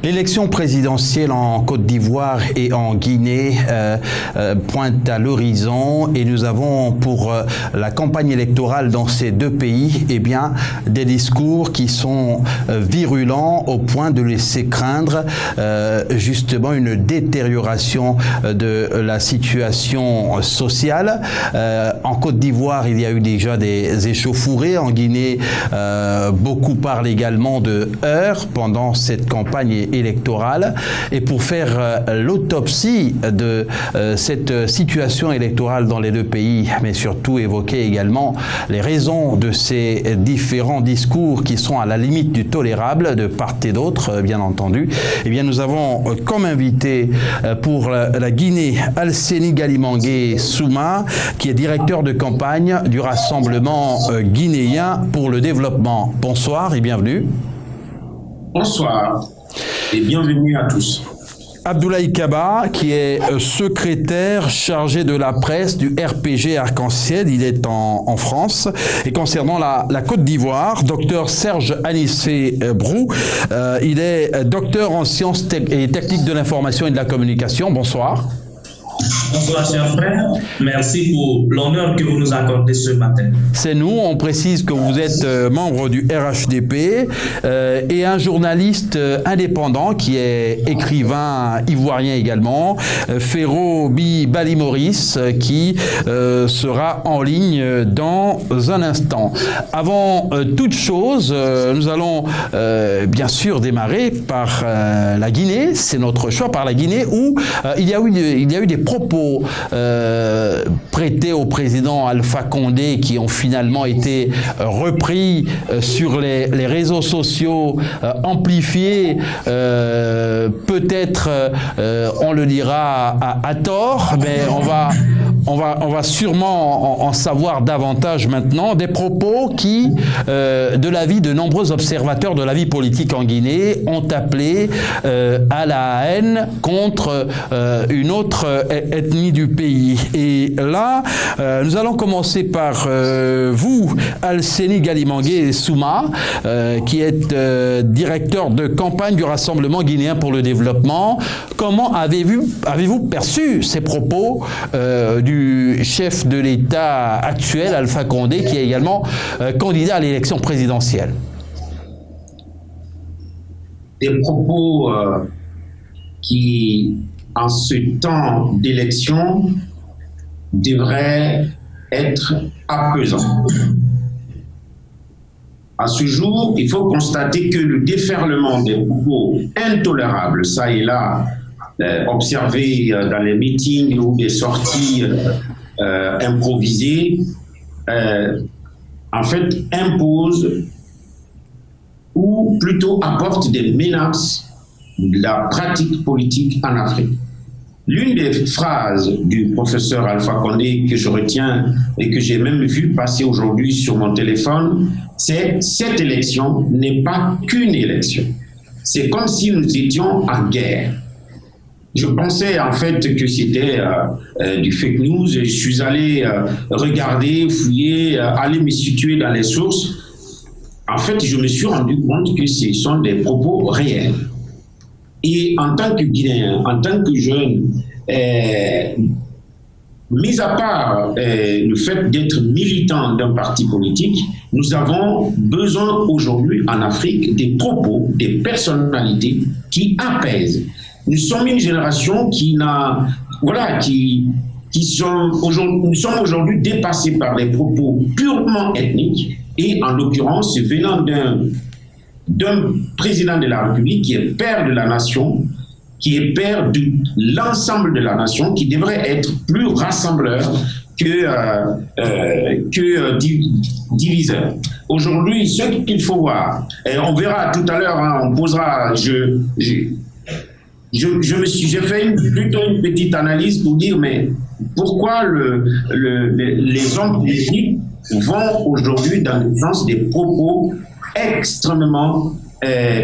L'élection présidentielle en Côte d'Ivoire et en Guinée pointe à l'horizon et nous avons pour la campagne électorale dans ces deux pays des discours qui sont virulents au point de laisser craindre justement une détérioration de la situation sociale. En Côte d'Ivoire, il y a eu déjà des échauffourées. En Guinée, beaucoup parlent également de heurts pendant cette campagne électorale. Et pour faire l'autopsie de cette situation électorale dans les deux pays, mais surtout évoquer également les raisons de ces différents discours qui sont à la limite du tolérable de part et d'autre, bien entendu, nous avons comme invité pour la Guinée Alseni Galimangué Souma, qui est directeur de campagne du Rassemblement guinéen pour le développement. Bonsoir et bienvenue. Bonsoir et bienvenue à tous. Abdoulaye Kaba, qui est secrétaire chargé de la presse du RPG Arc-en-Ciel, il est en France. Et concernant la Côte d'Ivoire, docteur Serge Anissé Brou, il est docteur en sciences et techniques de l'information et de la communication. Bonsoir. Bonsoir, cher frère. Merci pour l'honneur que vous nous accordez ce matin. C'est nous. On précise que vous êtes membre du RHDP et un journaliste indépendant qui est écrivain ivoirien également, Ferro Bali Maurice, qui sera en ligne dans un instant. Avant toute chose, nous allons bien sûr démarrer par la Guinée. C'est notre choix par la Guinée où il y a eu des propos prêtés au président Alpha Condé qui ont finalement été repris sur les réseaux sociaux, amplifiés, peut-être on le dira à tort, mais on va sûrement en savoir davantage maintenant, des propos qui, de l'avis de nombreux observateurs de la vie politique en Guinée, ont appelé à la haine contre une autre ethnie du pays. Et là, nous allons commencer par vous, Alseni Galimangué Souma, qui êtes directeur de campagne du Rassemblement guinéen pour le développement. Comment avez-vous perçu ces propos du chef de l'État actuel, Alpha Condé, qui est également candidat à l'élection présidentielle? Des propos qui, en ce temps d'élection, devraient être apaisants. À ce jour, il faut constater que le déferlement des propos intolérables, ça et là, observés dans les meetings ou des sorties improvisées, en fait, impose ou plutôt apporte des menaces de la pratique politique en Afrique. L'une des phrases du professeur Alpha Condé que je retiens et que j'ai même vu passer aujourd'hui sur mon téléphone, c'est « cette élection n'est pas qu'une élection ». C'est comme si nous étions en guerre. Je pensais en fait que c'était du fake news. Je suis allé regarder, fouiller, aller me situer dans les sources. En fait, je me suis rendu compte que ce sont des propos réels. Et en tant que Guinéen, en tant que jeune, mis à part le fait d'être militant d'un parti politique, nous avons besoin aujourd'hui en Afrique des propos, des personnalités qui apaisent. Nous sommes une génération nous sommes aujourd'hui dépassés par des propos purement ethniques et en l'occurrence venant d'un président de la République qui est père de la nation, qui est père de l'ensemble de la nation, qui devrait être plus rassembleur que diviseur. Aujourd'hui, ce qu'il faut voir, et on verra tout à l'heure, on posera, j'ai fait plutôt une petite analyse pour dire, mais pourquoi les hommes politiques vont aujourd'hui dans le sens des propos extrêmement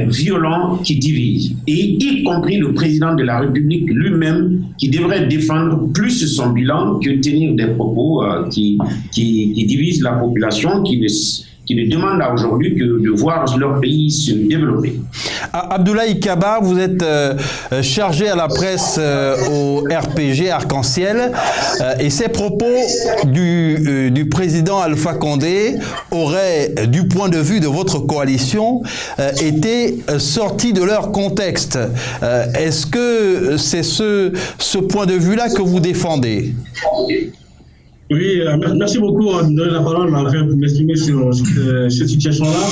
violents qui divisent, et y compris le président de la République lui-même qui devrait défendre plus son bilan que tenir des propos qui divisent la population, qui qui ne demandent aujourd'hui que de voir leur pays se développer. Abdoulaye Kaba, vous êtes chargé à la presse au RPG Arc-en-Ciel et ces propos du président Alpha Condé auraient, du point de vue de votre coalition, été sortis de leur contexte. Est-ce que c'est ce point de vue-là que vous défendez? Oui, merci beaucoup de me donner la parole pour m'exprimer sur cette situation-là.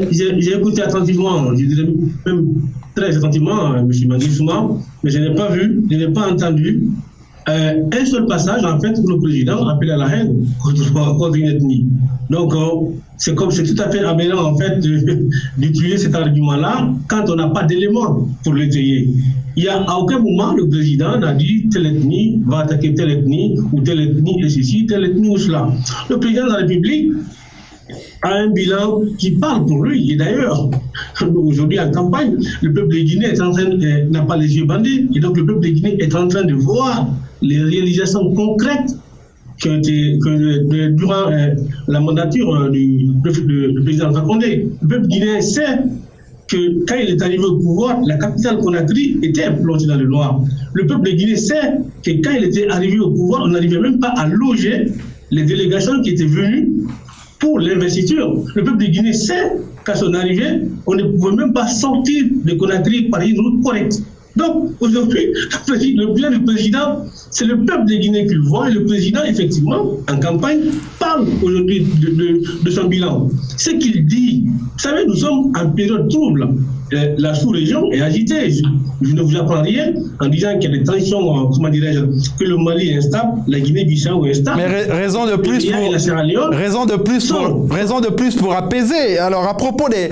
J'ai écouté attentivement, je dirais même très attentivement, M. Magui Souma, mais je n'ai pas vu, je n'ai pas entendu un seul passage, en fait, où le président appelle à la haine contre une ethnie. Donc, c'est tout à fait aberrant, en fait, d'utiliser cet argument-là quand on n'a pas d'éléments pour l'étayer. Il n'y a à aucun moment le président n'a dit telle ethnie va attaquer telle ethnie, ou telle ethnie est ceci, telle ethnie ou cela. Le président de la République a un bilan qui parle pour lui. Et d'ailleurs, aujourd'hui en campagne, le peuple de Guinée n'a pas les yeux bandés. Et donc le peuple de Guinée est en train de voir les réalisations concrètes qui ont été durant la mandature du président Alpha Condé. Le peuple guinéen sait que quand il est arrivé au pouvoir, la capitale Conakry était plongée dans le noir. Le peuple de Guinée sait que quand il était arrivé au pouvoir, on n'arrivait même pas à loger les délégations qui étaient venues pour l'investiture. Le peuple de Guinée sait qu'à son arrivée, on ne pouvait même pas sortir de Conakry par une route correcte. Donc, aujourd'hui, le bilan du président, c'est le peuple de Guinée qui le voit, et le président, effectivement, en campagne, parle aujourd'hui de son bilan. Ce qu'il dit, vous savez, nous sommes en période trouble. La sous-région est agitée. Je ne vous apprends rien en disant qu'il y a des tensions, comment dirais-je, que le Mali est instable, la Guinée-Bissau est instable. Mais raison de plus pour apaiser. Alors, à propos de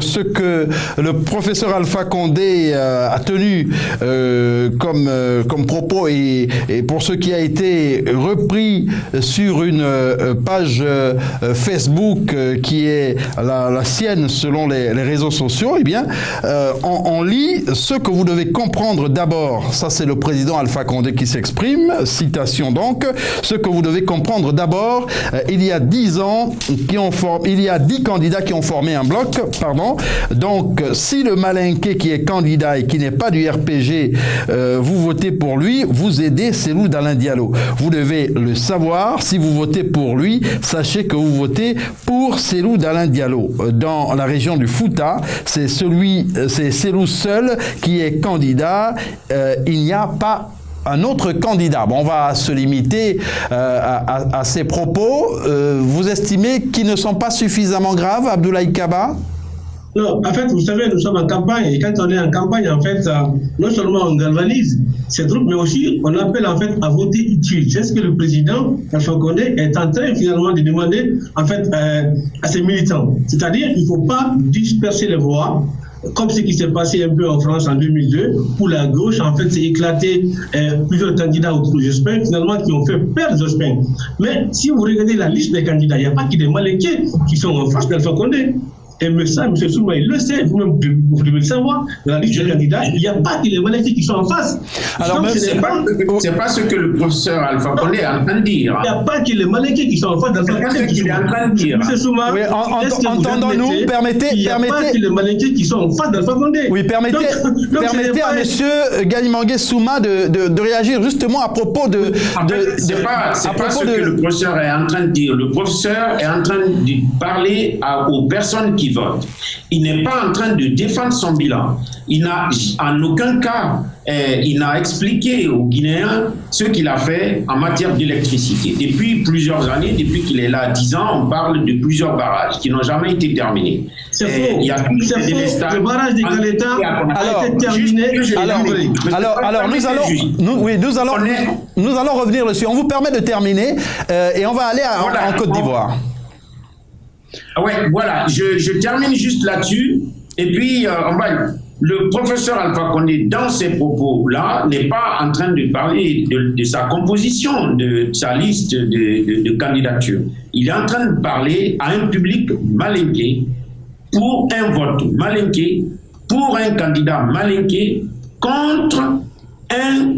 ce que le professeur Alpha Condé a tenu comme propos et pour ce qui a été repris sur une page Facebook qui est la sienne selon les réseaux sociaux, eh bien, on lit ce que vous devez comprendre d'abord. Ça, c'est le président Alpha Condé qui s'exprime. Citation donc. Ce que vous devez comprendre d'abord, il y a 10 ans, il y a 10 candidats qui ont formé un bloc, pardon. Donc, si le Malinké qui est candidat et qui n'est pas du RPG, vous votez pour lui, vous aidez Cellou Dalein Diallo. Vous devez le savoir. Si vous votez pour lui, sachez que vous votez pour Cellou Dalein Diallo. Dans la région du Fouta, c'est Cellou seul qui est candidat. Il n'y a pas un autre candidat. Bon, on va se limiter à ces propos. Vous estimez qu'ils ne sont pas suffisamment graves, Abdoulaye Kaba? Non, en fait, vous savez, nous sommes en campagne, et quand on est en campagne, en fait, non seulement on galvanise ces troupes, mais aussi on appelle en fait à voter utile. C'est ce que le président Alpha Condé est en train finalement de demander en fait à ses militants. C'est-à-dire qu'il ne faut pas disperser les voix, comme ce qui s'est passé un peu en France en 2002, où la gauche en fait s'est éclatée plusieurs candidats autour de Jospin, finalement qui ont fait perdre Jospin. Mais si vous regardez la liste des candidats, il n'y a pas que des Malinké qui sont en face d'Alpha Condé. Et mais ça, M. Souma, il le sait, vous-même, vous devez le savoir, dans la liste des candidats, il n'y a pas que les Malinké qui sont en face. Alors, c'est pas ce que le professeur Alpha Condé est en train de dire. Il n'y a pas que les Malinké qui sont en face d'Alpha Condé. C'est pas ce qu'il est en train de dire. M. Souma, oui, entendons-nous, permettez... Il n'y a pas que les Malinké qui sont en face d'Alpha Condé. Oui, permettez à M. Galimangué Souma de réagir justement à propos de... C'est pas ce que le professeur est en train de dire. Le professeur est en train de parler aux personnes qui vote. Il n'est pas en train de défendre son bilan. Il n'a en aucun cas il n'a expliqué aux Guinéens ce qu'il a fait en matière d'électricité. Depuis plusieurs années, depuis qu'il est là 10 ans, on parle de plusieurs barrages qui n'ont jamais été terminés. C'est faux. Il y a le barrage de Caleta a été terminé. Alors nous allons revenir dessus. On vous permet de terminer et on va aller en Côte d'Ivoire. Oui, voilà, je termine juste là-dessus. Et puis, le professeur Alpha Condé, dans ses propos-là, n'est pas en train de parler de sa composition, de sa liste de candidatures. Il est en train de parler à un public malinké pour un vote malinké, pour un candidat malinké contre un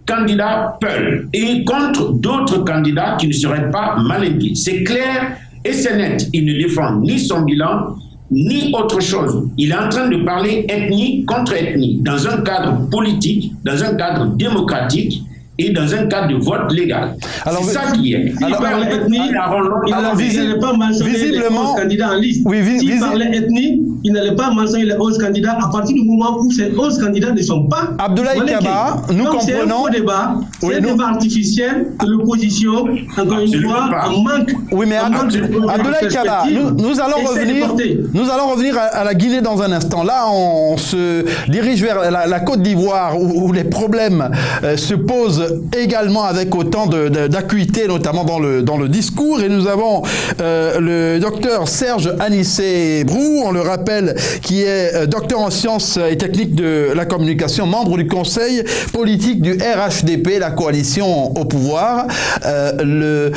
candidat Peul et contre d'autres candidats qui ne seraient pas malinqués. C'est clair et c'est net. Il ne défend ni son bilan, ni autre chose. Il est en train de parler ethnie contre ethnie, dans un cadre politique, dans un cadre démocratique, et dans un cadre de vote légal. C'est ça qui est. Il parlait ethnie, il n'allait pas mentionner les 11 candidats en liste. S'il parlait ethnie, il n'allait pas mentionner les 11 candidats à partir du moment où ces 11 candidats ne sont pas Abdoulaye Kaba, nous comprenons... C'est un faux débat, c'est un débat artificiel que l'opposition, encore une fois, en manque... Oui, mais Abdoulaye Kaba, nous allons revenir à la Guinée dans un instant. Là, on se dirige vers la Côte d'Ivoire où les problèmes se posent également avec autant d'acuité, notamment dans le discours. Et nous avons le docteur Serge Anissé-Brou, on le rappelle, qui est docteur en sciences et techniques de la communication, membre du conseil politique du RHDP, la coalition au pouvoir. Le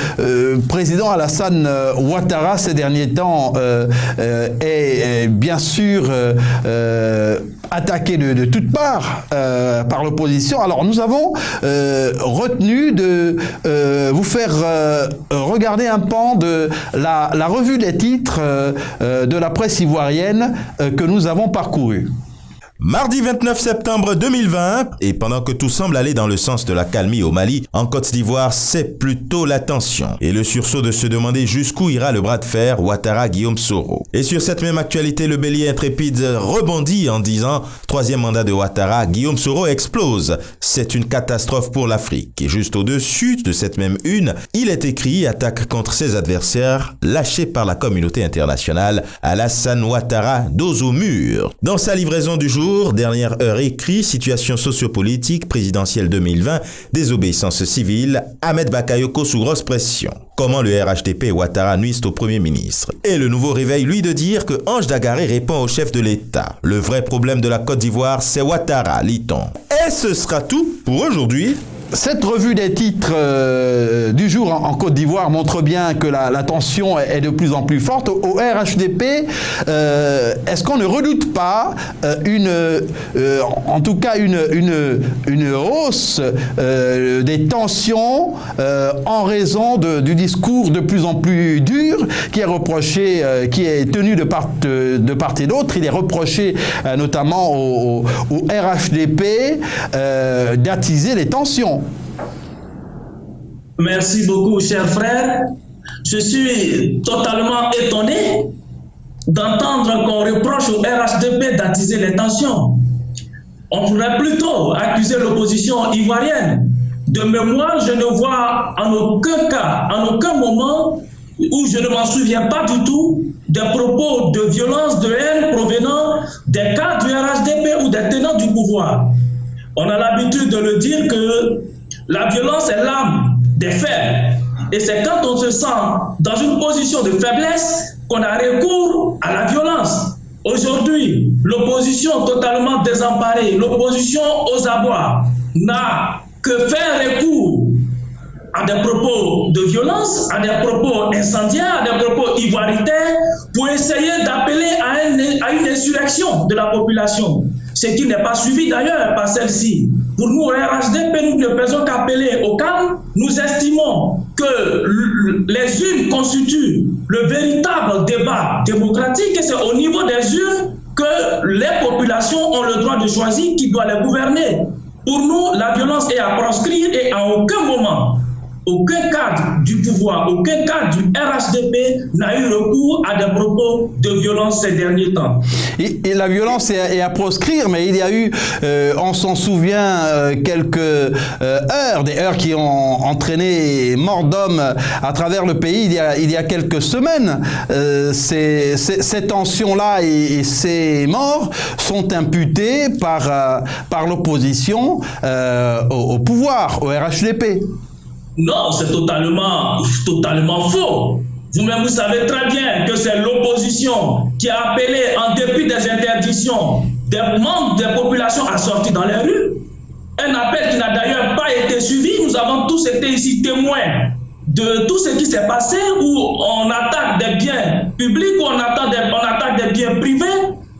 président Alassane Ouattara, ces derniers temps, est bien sûr attaqué de toutes parts par l'opposition. Alors nous avons retenu de vous faire regarder un pan de la revue des titres de la presse ivoirienne que nous avons parcourue. Mardi 29 septembre 2020, et pendant que tout semble aller dans le sens de la calmie au Mali, en Côte d'Ivoire, c'est plutôt la tension. Et le sursaut de se demander jusqu'où ira le bras de fer Ouattara-Guillaume Soro. Et sur cette même actualité, le bélier intrépide rebondit en disant « Troisième mandat de Ouattara, Guillaume Soro explose. C'est une catastrophe pour l'Afrique. » Et juste au-dessus de cette même une, il est écrit « Attaque contre ses adversaires, lâché par la communauté internationale, Alassane Ouattara, dos au mur. » Dans sa livraison du jour, dernière heure écrit, situation sociopolitique, présidentielle 2020, désobéissance civile, Ahmed Bakayoko sous grosse pression. Comment le RHDP et Ouattara nuisent au Premier ministre. Et le nouveau réveil, lui, de dire que Ange Dagaré répond au chef de l'État. Le vrai problème de la Côte d'Ivoire, c'est Ouattara, lit-on. Et ce sera tout pour aujourd'hui. Cette revue des titres du jour en Côte d'Ivoire montre bien que la tension est de plus en plus forte. Au RHDP, est-ce qu'on ne redoute pas en tout cas une hausse des tensions en raison du discours de plus en plus dur qui est reproché, qui est tenu de part et d'autre. Il est reproché notamment au RHDP d'attiser les tensions. Merci beaucoup, cher frère. Je suis totalement étonné d'entendre qu'on reproche au RHDP d'attiser les tensions. On pourrait plutôt accuser l'opposition ivoirienne. De mémoire, je ne vois en aucun cas, en aucun moment où je ne m'en souviens pas du tout des propos de violence, de haine provenant des cadres du RHDP ou des tenants du pouvoir. On a l'habitude de le dire que la violence est l'âme des faibles. Et c'est quand on se sent dans une position de faiblesse qu'on a recours à la violence. Aujourd'hui, l'opposition totalement désemparée, l'opposition aux abois, n'a que faire recours à des propos de violence, à des propos incendiaires, à des propos ivoiritaires, pour essayer d'appeler à une insurrection de la population, ce qui n'est pas suivi d'ailleurs par celle-ci. Pour nous, au RHDP, nous ne faisons qu'appeler au calme. Nous estimons que les urnes constituent le véritable débat démocratique et c'est au niveau des urnes que les populations ont le droit de choisir qui doit les gouverner. Pour nous, la violence est à proscrire et à aucun moment, aucun cadre du pouvoir, aucun cadre du RHDP n'a eu recours à des propos de violence ces derniers temps. Et la violence est à proscrire, mais il y a eu, on s'en souvient, quelques heures, des heures qui ont entraîné mort d'hommes à travers le pays il y a quelques semaines. Ces tensions-là et ces morts sont imputées par l'opposition au pouvoir, au RHDP. Non, c'est totalement faux. Vous-même, vous savez très bien que c'est l'opposition qui a appelé, en dépit des interdictions, des membres des populations à sortir dans les rues. Un appel qui n'a d'ailleurs pas été suivi. Nous avons tous été ici témoins de tout ce qui s'est passé, où on attaque des biens publics, où on attaque des biens privés.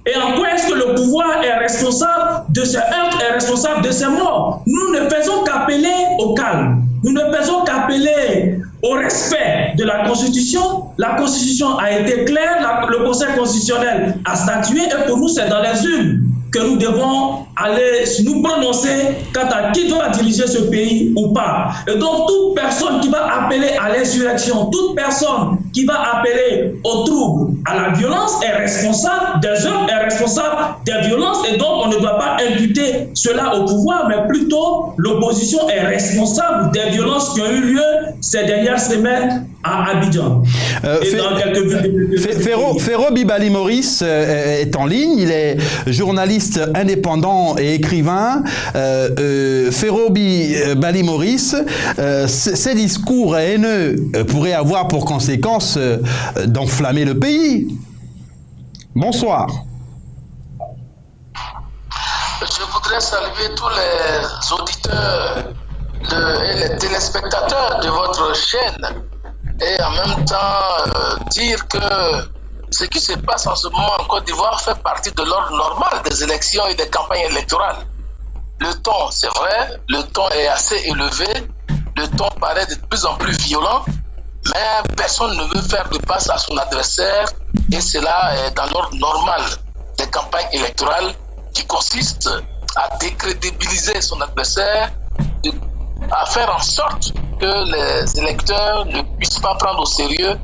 Et en quoi est-ce que le pouvoir est responsable de ces heurts, est responsable de ces morts? Nous ne faisons qu'appeler au calme. Nous ne faisons qu'appeler au respect de la Constitution. La Constitution a été claire, le Conseil constitutionnel a statué, et pour nous, c'est dans les urnes que nous devons aller nous prononcer quant à qui doit diriger ce pays ou pas. Et donc, toute personne qui va appeler à l'insurrection, toute personne qui va appeler au trouble, à la violence, est responsable des œuvres, est responsable des violences, et donc on ne doit pas imputer cela au pouvoir, mais plutôt l'opposition est responsable des violences qui ont eu lieu ces dernières semaines à Abidjan. Ferrobi Bali Maurice est en ligne, il est journaliste indépendant et écrivain. Ferrobi Bali Maurice, ces discours haineux pourraient avoir pour conséquence d'enflammer le pays. Bonsoir. Je voudrais saluer tous les auditeurs et les téléspectateurs de votre chaîne et en même temps dire que ce qui se passe en ce moment en Côte d'Ivoire fait partie de l'ordre normal des élections et des campagnes électorales. Le ton, c'est vrai, le ton est assez élevé, le ton paraît de plus en plus violent, mais personne ne veut faire de passe à son adversaire, et cela est dans l'ordre normal des campagnes électorales qui consiste à décrédibiliser son adversaire, à faire en sorte que les électeurs ne puissent pas prendre au sérieux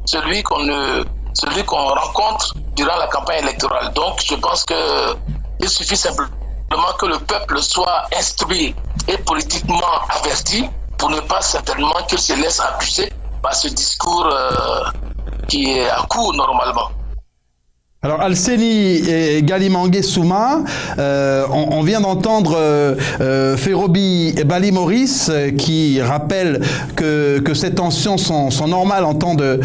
celui qu'on rencontre durant la campagne électorale. Donc je pense qu'il suffit simplement que le peuple soit instruit et politiquement averti pour ne pas certainement qu'il se laisse abuser par ce discours qui est à court normalement. Alors Alseni et Galimangué Souma, on vient d'entendre Ferrobi Bali Maurice qui rappelle que ces tensions sont normales en temps de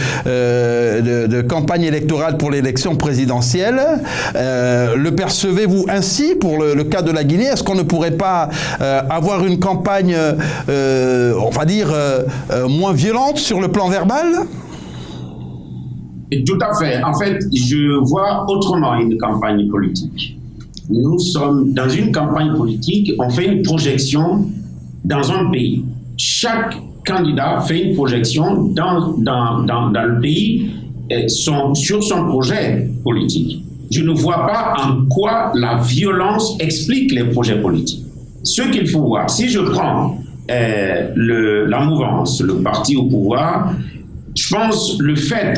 campagne électorale pour l'élection présidentielle. Le percevez-vous ainsi pour le cas de la Guinée? Est-ce qu'on ne pourrait pas avoir une campagne, on va dire, moins violente sur le plan verbal? Tout à fait. En fait, je vois autrement une campagne politique. Nous sommes dans une campagne politique, on fait une projection dans un pays. Chaque candidat fait une projection dans le pays sur son projet politique. Je ne vois pas en quoi la violence explique les projets politiques. Ce qu'il faut voir, si je prends la mouvance, le parti au pouvoir, je pense le fait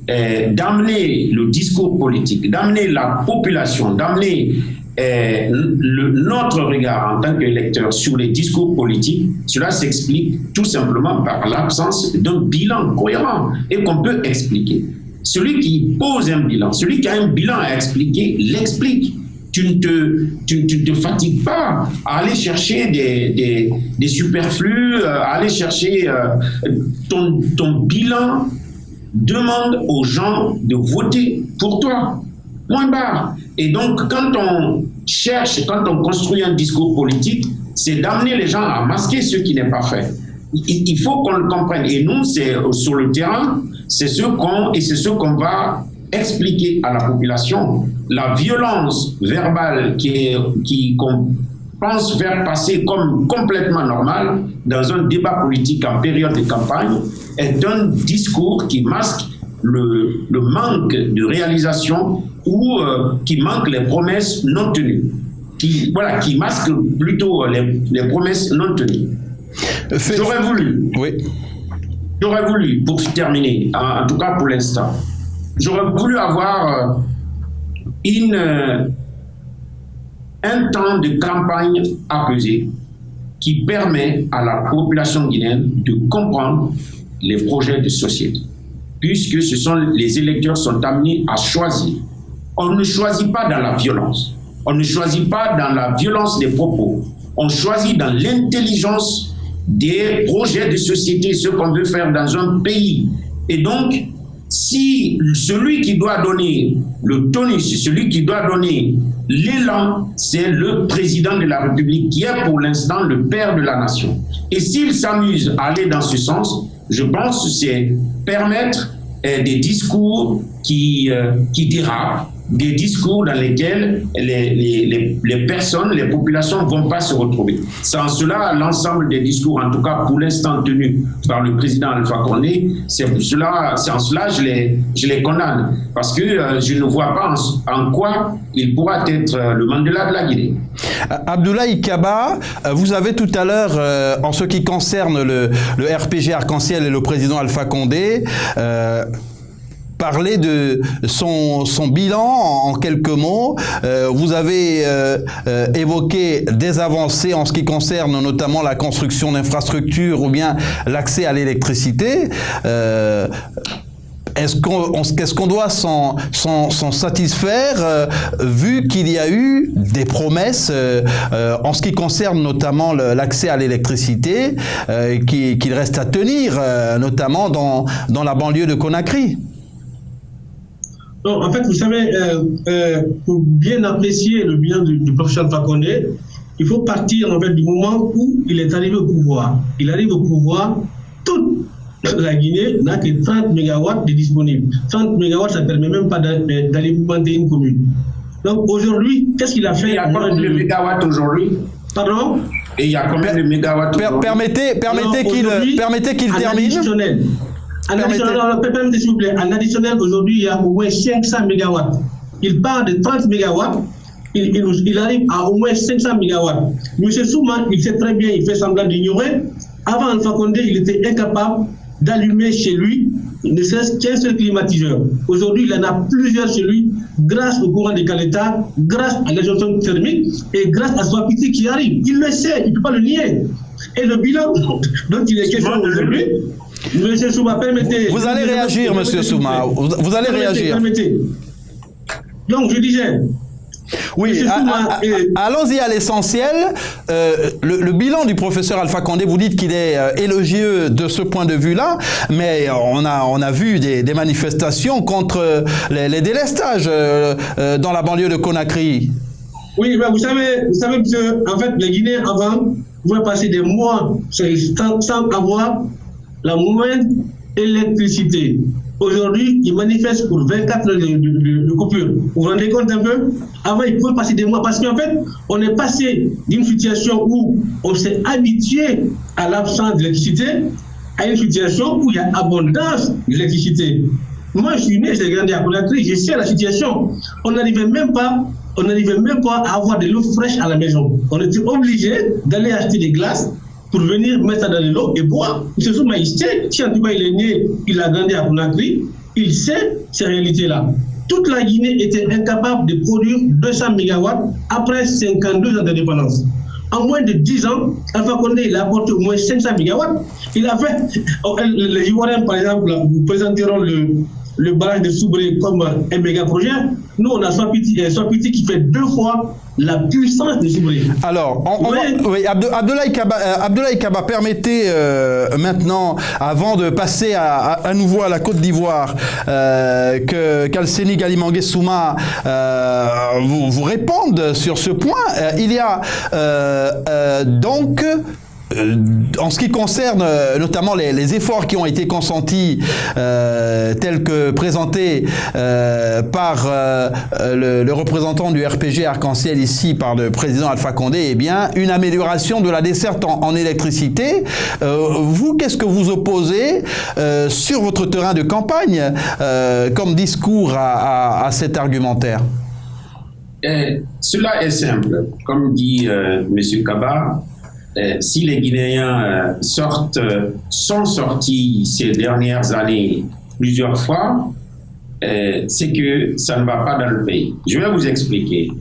d'amener le discours politique, d'amener la population, d'amener notre regard en tant qu'électeur sur les discours politiques, cela s'explique tout simplement par l'absence d'un bilan cohérent et qu'on peut expliquer. Celui qui pose un bilan, celui qui a un bilan à expliquer, l'explique. Tu ne te fatigues pas à aller chercher des superflus, à aller chercher ton bilan. Demande aux gens de voter pour toi. Point barre. Et donc, quand on cherche, quand on construit un discours politique, c'est d'amener les gens à masquer ce qui n'est pas fait. Il faut qu'on le comprenne. Et nous, c'est sur le terrain, c'est ce qu'on va expliquer à la population. La violence verbale qu'on pense faire passer comme complètement normale dans un débat politique en période de campagne est un discours qui masque le manque de réalisation ou qui manque les promesses non tenues, qui masque plutôt les promesses non tenues. J'aurais voulu, pour terminer, en tout cas pour l'instant, j'aurais voulu avoir un temps de campagne apaisé qui permet à la population guinéenne de comprendre les projets de société, puisque les électeurs sont amenés à choisir. On ne choisit pas dans la violence, on ne choisit pas dans la violence des propos, on choisit dans l'intelligence des projets de société, ce qu'on veut faire dans un pays. Et donc, si celui qui doit donner le tonus, celui qui doit donner l'élan, c'est le président de la République, qui est pour l'instant le père de la nation. Et s'il s'amuse à aller dans ce sens, je pense que c'est permettre des discours qui dérapent, des discours dans lesquels les personnes, les populations ne vont pas se retrouver. C'est en cela, l'ensemble des discours, en tout cas pour l'instant tenus par le président Alpha Condé, c'est en cela je les condamne, parce que je ne vois pas en quoi il pourra être le Mandela de la Guinée. Abdoulaye Kaba, vous avez tout à l'heure, en ce qui concerne le RPG Arc-en-Ciel et le président Alpha Condé, parler de son bilan en quelques mots. Vous avez évoqué des avancées en ce qui concerne notamment la construction d'infrastructures ou bien l'accès à l'électricité. Est-ce qu'on doit s'en satisfaire vu qu'il y a eu des promesses en ce qui concerne notamment l'accès à l'électricité qu'il reste à tenir, notamment dans la banlieue de Conakry? Non, en fait, vous savez, pour bien apprécier le bilan du professeur Alpha Condé, il faut partir en fait du moment où il est arrivé au pouvoir. Il arrive au pouvoir, toute la Guinée n'a que 30 MW de disponibles. 30 MW, ça ne permet même pas d'alimenter une commune. Donc aujourd'hui, qu'est-ce qu'il a fait? Il y a combien de mégawatts aujourd'hui? Pardon? Et il y a combien de mégawatts aujourd'hui? Permettez qu'il termine. En additionnel, s'il vous plaît, en additionnel, aujourd'hui, il y a au moins 500 MW. Il part de 30 MW, il arrive à au moins 500 MW. M. Souma, il sait très bien, il fait semblant d'ignorer. Avant Alpha Condé, il était incapable d'allumer chez lui ne serait-ce qu'un seul climatiseur. Aujourd'hui, il en a plusieurs chez lui, grâce au courant des Caleta, grâce à l'injonction thermique et grâce à Swapiti qui arrive. Il le sait, il ne peut pas le nier. Et le bilan dont il est question aujourd'hui, Monsieur Souma, permettez. Vous allez réagir, Monsieur Souma. Vous allez réagir. Permettez. Donc, je disais. Oui, allons-y à l'essentiel. Le bilan du professeur Alpha Condé, vous dites qu'il est élogieux de ce point de vue-là, mais on a vu des manifestations contre les délestages dans la banlieue de Conakry. Oui, mais vous savez, monsieur, en fait, les Guinéens avant pouvaient passer des mois sans avoir la moindre électricité. Aujourd'hui, ils manifestent pour 24 heures de coupure. Vous vous rendez compte un peu? Avant, ils pouvaient passer des mois parce qu'en fait, on est passé d'une situation où on s'est habitué à l'absence d'électricité à une situation où il y a abondance d'électricité. Moi, je suis né, j'ai grandi à Conakry, je sais la situation. On n'arrivait même pas à avoir de l'eau fraîche à la maison. On était obligé d'aller acheter des glaces pour venir mettre ça dans l'eau et boire. M. Souma, il sait, si en tout cas il est né, il a grandi à Conakry, il sait ces réalités-là. Toute la Guinée était incapable de produire 200 MW après 52 ans d'indépendance. En moins de 10 ans, Alpha Condé, il a apporté au moins 500 MW. Il a fait, les Ivoiriens par exemple, vous présenteront le barrage de Soubré comme un méga projet. Nous, on a Swapiti qui fait 2 fois la puissance de Soubré. Alors, oui, Abdoulaye Kaba, permettez maintenant, avant de passer à nouveau à la Côte d'Ivoire, qu'Alseni Galimangué Souma vous réponde sur ce point. Il y a donc... en ce qui concerne notamment les efforts qui ont été consentis, tels que présentés par le représentant du RPG Arc-en-Ciel ici, par le président Alpha Condé, eh bien, une amélioration de la desserte en électricité. Vous, qu'est-ce que vous opposez sur votre terrain de campagne comme discours à cet argumentaire? Cela est simple. Comme dit M. Kaba, si les Guinéens sont sortis ces dernières années plusieurs fois, c'est que ça ne va pas dans le pays. Je vais vous expliquer.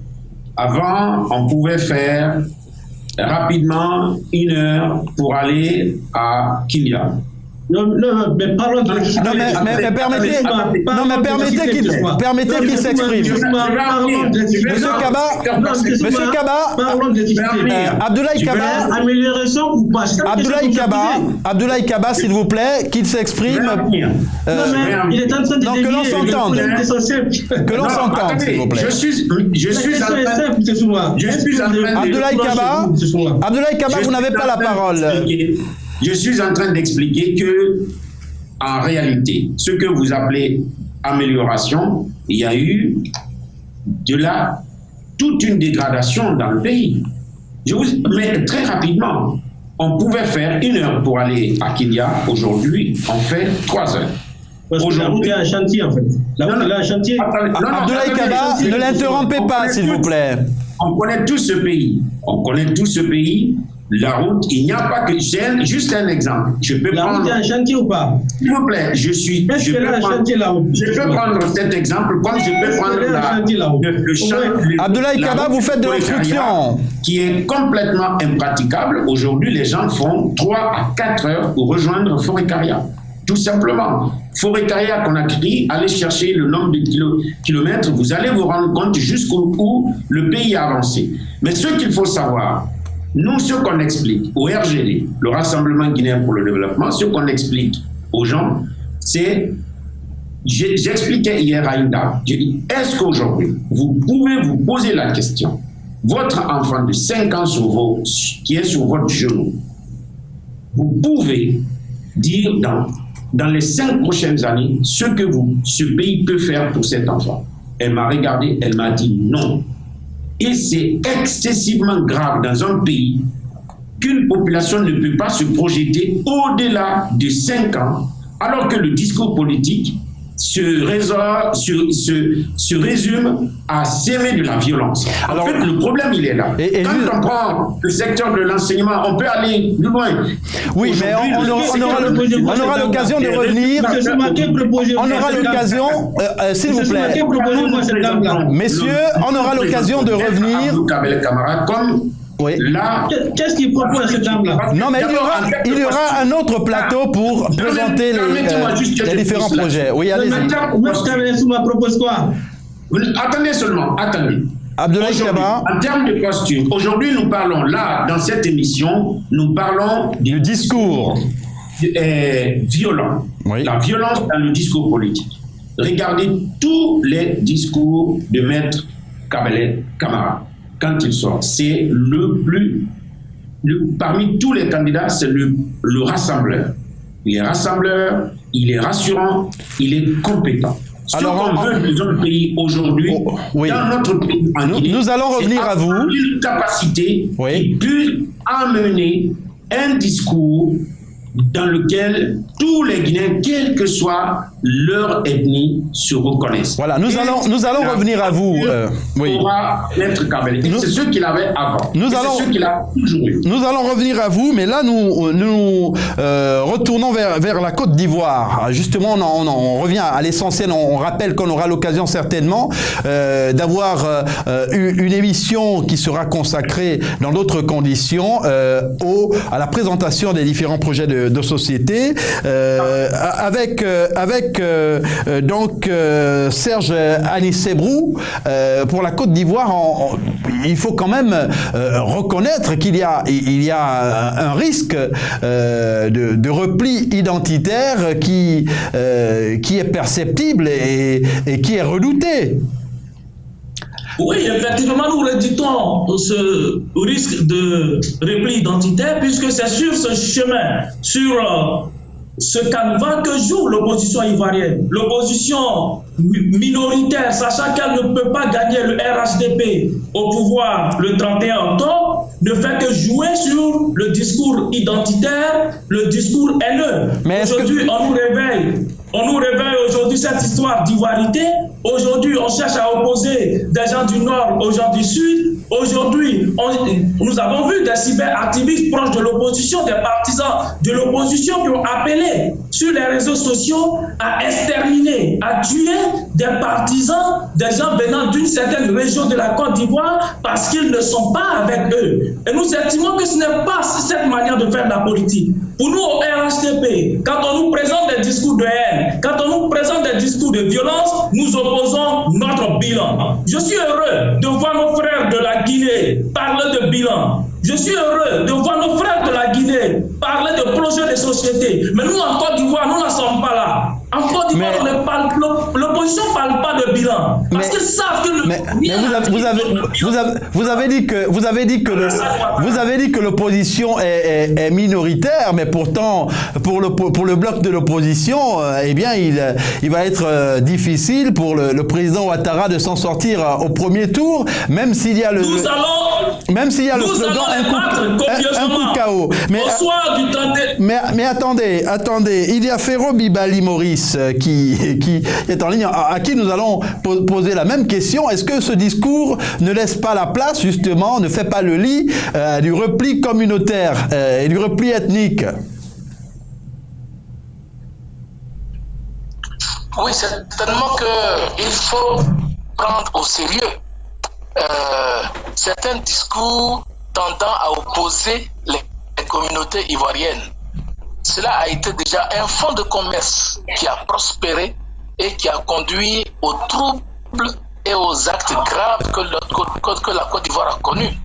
Avant, on pouvait faire rapidement 1 heure pour aller à Kilia. Non, mais parlons de l'électricité. Permettez qu'il s'exprime. Monsieur Kaba, Abdoulaye Kaba, s'il vous plaît, qu'il s'exprime. Il est en train de que l'on s'entende. Que l'on s'entende, s'il vous plaît. Abdoulaye Kaba, vous n'avez pas la parole. Je suis en train d'expliquer que, en réalité, ce que vous appelez amélioration, il y a eu toute une dégradation dans le pays. Mais très rapidement, on pouvait faire 1 heure pour aller à Kenya. Aujourd'hui, on fait 3 heures. Parce que la route est un chantier, en fait. La route est un chantier. Abdoulaye Kaba, ne l'interrompez pas, s'il vous plaît. On connaît tout ce pays. La route, il n'y a pas que... J'ai juste un exemple. La route est un chantier ou pas? S'il vous plaît, je peux prendre cet exemple comme je peux prendre le chantier. Abdoulaye Kaba, vous faites de l'obstruction. Qui est complètement impraticable. Aujourd'hui, les gens font 3 à 4 heures pour rejoindre Forêt-Caria. Tout simplement. Forêt-Caria qu'on a créé, allez chercher le nombre de kilomètres, vous allez vous rendre compte jusqu'où le pays a avancé. Mais ce qu'il faut savoir, nous, ce qu'on explique au RGD, le Rassemblement guinéen pour le développement, ce qu'on explique aux gens, c'est, j'expliquais hier à Inda, j'ai dit, est-ce qu'aujourd'hui, vous pouvez vous poser la question, votre enfant de 5 ans qui est sur votre genou, vous pouvez dire dans les 5 prochaines années ce que ce pays peut faire pour cet enfant. Elle m'a regardé, elle m'a dit non. Et c'est excessivement grave dans un pays qu'une population ne peut pas se projeter au-delà de 5 ans, alors que le discours politique se résume à s'aimer de la violence. En fait, le problème, il est là. Quand on prend le secteur de l'enseignement, on peut aller plus loin. Oui, mais on aura l'occasion de revenir. On aura l'occasion, s'il vous plaît. Messieurs, on aura l'occasion de revenir. Oui. Là, qu'est-ce qu'il propose cet homme-là? Non, mais il y aura un autre plateau pour présenter les différents projets. Oui, allez-y. Moi, propose quoi? Attendez seulement, attendez. Abdoulaye Kaba. En termes de posture, aujourd'hui, nous parlons là, dans cette émission, nous parlons du discours violent. Oui. La violence dans le discours politique. Regardez tous les discours de Maître Kabele Camara. Quand il sort, c'est parmi tous les candidats, c'est le rassembleur. Il est rassembleur, il est rassurant, il est compétent. Alors, on veut dans notre pays aujourd'hui, oui. Dans notre pays, nous allons revenir à vous. Une capacité oui. qui peut amener un discours dans lequel tous les Guinéens, quelle que soit leur ethnie, se reconnaissent. Voilà, nous allons revenir à vous. Oui. C'est ce qu'il avait avant. C'est ce qu'il a toujours eu. Nous allons revenir à vous, mais là, nous retournons vers la Côte d'Ivoire. Justement, on revient à l'essentiel. On rappelle qu'on aura l'occasion certainement d'avoir une émission qui sera consacrée dans d'autres conditions à la présentation des différents projets de société avec Serge Anissebrou pour la Côte d'Ivoire. Il faut quand même reconnaître qu'il y a un risque de repli identitaire qui est perceptible et qui est redouté. Oui, effectivement, nous redoutons ce risque de repli identitaire puisque c'est sur ce chemin, sur ce canevas que joue l'opposition ivoirienne. L'opposition minoritaire, sachant qu'elle ne peut pas gagner le RHDP au pouvoir le 31 octobre, ne fait que jouer sur le discours identitaire, le discours haineux. Aujourd'hui, on nous réveille aujourd'hui cette histoire d'ivoirité. Aujourd'hui, on cherche à opposer des gens du Nord aux gens du Sud. Aujourd'hui, nous avons vu des cyberactivistes proches de l'opposition, des partisans de l'opposition qui ont appelé sur les réseaux sociaux à exterminer, à tuer des partisans, des gens venant d'une certaine région de la Côte d'Ivoire parce qu'ils ne sont pas avec eux. Et nous estimons que ce n'est pas cette manière de faire de la politique. Pour nous, au RHDP, quand on nous présente des discours de haine, quand on nous présente des discours de violence, nous opposons notre bilan. Je suis heureux de voir nos frères de la Guinée parler de bilan. Je suis heureux de voir nos frères de la Guinée parler de projets de société. Mais nous, en Côte d'Ivoire, nous n'en sommes pas là. En Côte d'Ivoire, l'opposition ne parle pas de bilan. Parce qu'ils savent que vous avez dit que l'opposition est minoritaire, mais pourtant pour le bloc de l'opposition, eh bien il va être difficile pour le président Ouattara de s'en sortir au premier tour, même s'il y a le slogan un coup KO. Mais attendez, il y a Ferro Bibali Maurice qui est en ligne, à qui nous allons poser la même question. Est-ce que ce discours ne laisse pas la place, justement, ne fait pas le lit du repli communautaire et du repli ethnique? Oui, certainement qu'il faut prendre au sérieux certains discours tendant à opposer les communautés ivoiriennes. Cela a été déjà un fonds de commerce qui a prospéré et qui a conduit aux troubles et aux actes graves que la Côte d'Ivoire a connus,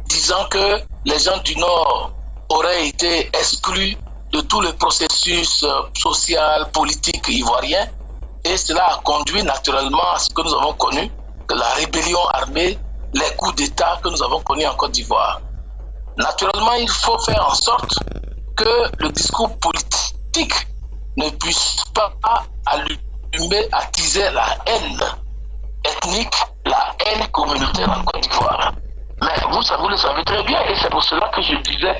disant que les gens du Nord auraient été exclus de tout le processus social, politique ivoirien, et cela a conduit naturellement à ce que nous avons connu, que la rébellion armée, les coups d'État que nous avons connus en Côte d'Ivoire. Naturellement, il faut faire en sorte que le discours politique ne puisse pas attiser la haine ethnique, la haine communautaire en Côte d'Ivoire. Mais vous le savez très bien, et c'est pour cela que je disais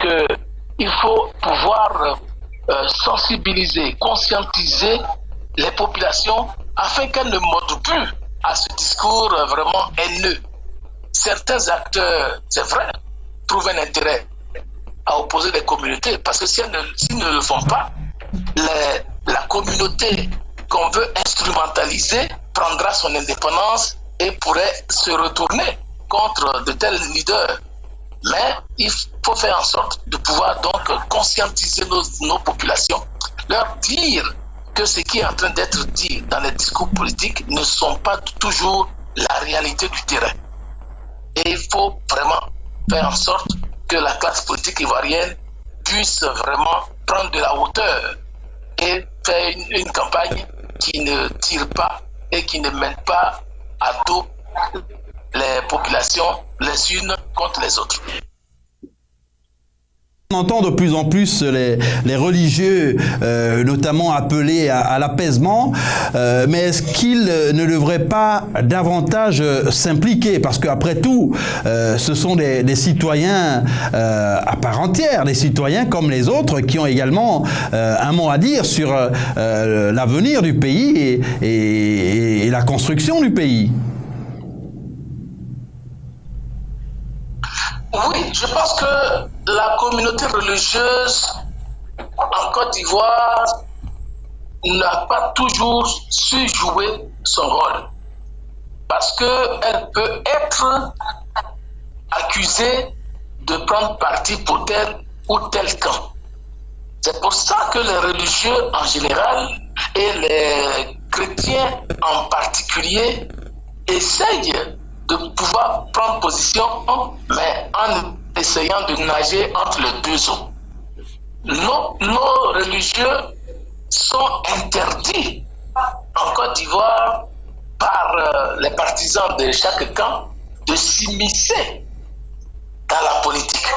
qu'il faut pouvoir sensibiliser, conscientiser les populations afin qu'elles ne mordent plus à ce discours vraiment haineux. Certains acteurs, c'est vrai, trouvent un intérêt à opposer des communautés, parce que s'ils ne le font pas, la communauté qu'on veut instrumentaliser prendra son indépendance et pourrait se retourner contre de tels leaders. Mais il faut faire en sorte de pouvoir donc conscientiser nos populations, leur dire que ce qui est en train d'être dit dans les discours politiques ne sont pas toujours la réalité du terrain. Et il faut vraiment faire en sorte que la classe politique ivoirienne puisse vraiment prendre de la hauteur et faire une campagne qui ne tire pas et qui ne mène pas à dos les populations les unes contre les autres. On entend de plus en plus les religieux, notamment appelés à l'apaisement, mais est-ce qu'ils ne devraient pas davantage s'impliquer? Parce qu'après tout, ce sont des citoyens à part entière, des citoyens comme les autres qui ont également un mot à dire sur l'avenir du pays et la construction du pays. Oui, je pense que la communauté religieuse en Côte d'Ivoire n'a pas toujours su jouer son rôle, parce qu'elle peut être accusée de prendre parti pour tel ou tel camp. C'est pour ça que les religieux en général et les chrétiens en particulier essayent de pouvoir prendre position, mais en essayant de nager entre les deux eaux. Nos religieux sont interdits en Côte d'Ivoire par les partisans de chaque camp de s'immiscer dans la politique.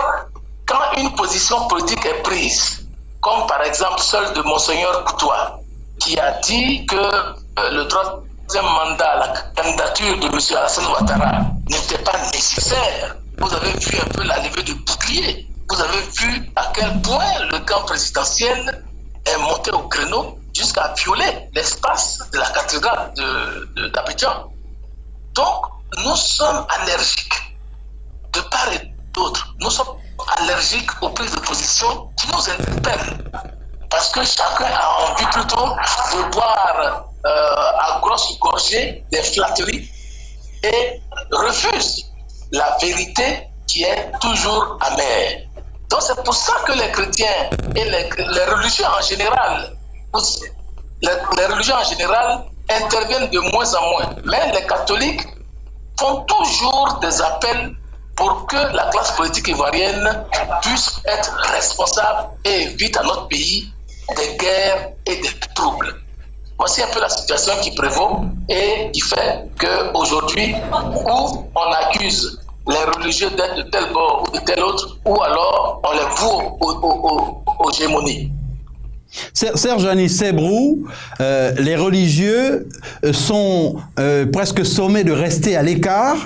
Quand une position politique est prise, comme par exemple celle de Monseigneur Koutoua, qui a dit que le troisième mandat, la candidature de M. Alassane Ouattara n'était pas nécessaire. Vous avez vu un peu la levée de bouclier. Vous avez vu à quel point le camp présidentiel est monté au créneau jusqu'à violer l'espace de la cathédrale d'Abidjan. Donc, nous sommes allergiques, de part et d'autre. Nous sommes allergiques aux prises de position qui nous interpellent. Parce que chacun a envie plutôt de boire à grosse gorgée des flatteries et refuse la vérité qui est toujours amère. Donc c'est pour ça que les chrétiens et les religieux en général, les religieux en général interviennent de moins en moins. Mais les catholiques font toujours des appels pour que la classe politique ivoirienne puisse être responsable et évite à notre pays des guerres et des troubles. Voici un peu la situation qui prévaut et qui fait qu'aujourd'hui, où on accuse les religieux d'être de tel bord ou de tel autre, ou alors on les voue aux gémonies. Serge Anis-Sebrou, les religieux sont presque sommés de rester à l'écart.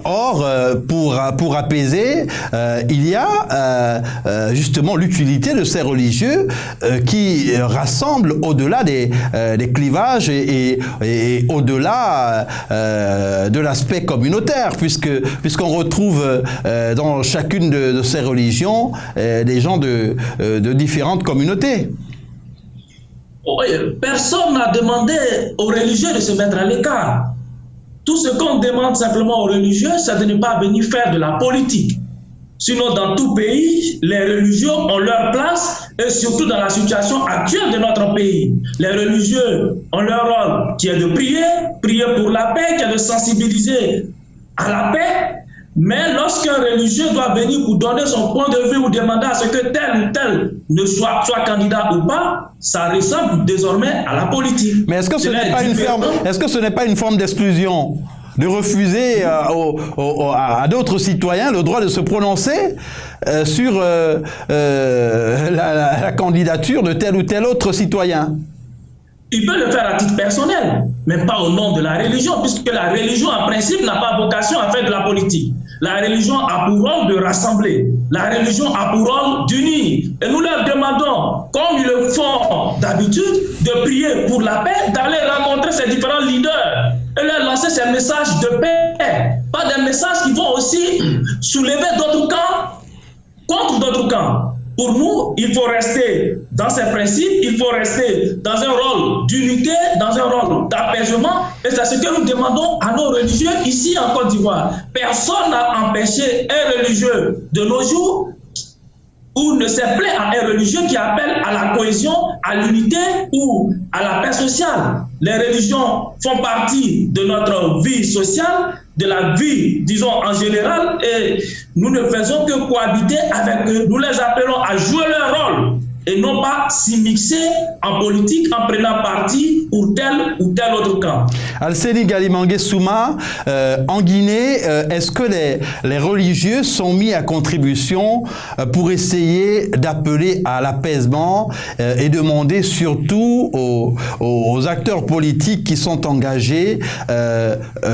Or, pour apaiser, il y a justement l'utilité de ces religieux qui rassemblent au-delà des clivages et au-delà de l'aspect communautaire, puisqu'on retrouve dans chacune de ces religions des gens de différentes communautés. Personne n'a demandé aux religieux de se mettre à l'écart. Tout ce qu'on demande simplement aux religieux, c'est de ne pas venir faire de la politique. Sinon, dans tout pays, les religieux ont leur place, et surtout dans la situation actuelle de notre pays. Les religieux ont leur rôle qui est de prier pour la paix, qui est de sensibiliser à la paix. Mais lorsqu'un religieux doit venir pour donner son point de vue ou demander à ce que tel ou tel ne soit candidat ou pas, ça ressemble désormais à la politique. Mais est-ce que ce n'est pas une forme d'exclusion de refuser à d'autres citoyens le droit de se prononcer sur la candidature de tel ou tel autre citoyen? Il peut le faire à titre personnel, mais pas au nom de la religion, puisque la religion, en principe, n'a pas vocation à faire de la politique. La religion a pour rôle de rassembler. La religion a pour rôle d'unir. Et nous leur demandons, comme ils le font d'habitude, de prier pour la paix, d'aller rencontrer ces différents leaders et leur lancer ces messages de paix. Pas des messages qui vont aussi soulever d'autres camps contre d'autres camps. Pour nous, il faut rester dans ces principes, il faut rester dans un rôle d'unité, dans un rôle d'apaisement, et c'est ce que nous demandons à nos religieux ici en Côte d'Ivoire. Personne n'a empêché un religieux de nos jours ou ne s'est plaint à un religieux qui appelle à la cohésion, à l'unité ou à la paix sociale. Les religions font partie de notre vie sociale, de la vie, disons, en général, et nous ne faisons que cohabiter avec eux. Nous les appelons à jouer leur rôle et non pas s'y mixer en politique en prenant parti pour tel ou tel autre camp. Alseni Galimangue Souma, en Guinée, est-ce que les religieux sont mis à contribution pour essayer d'appeler à l'apaisement et demander surtout aux acteurs politiques qui sont engagés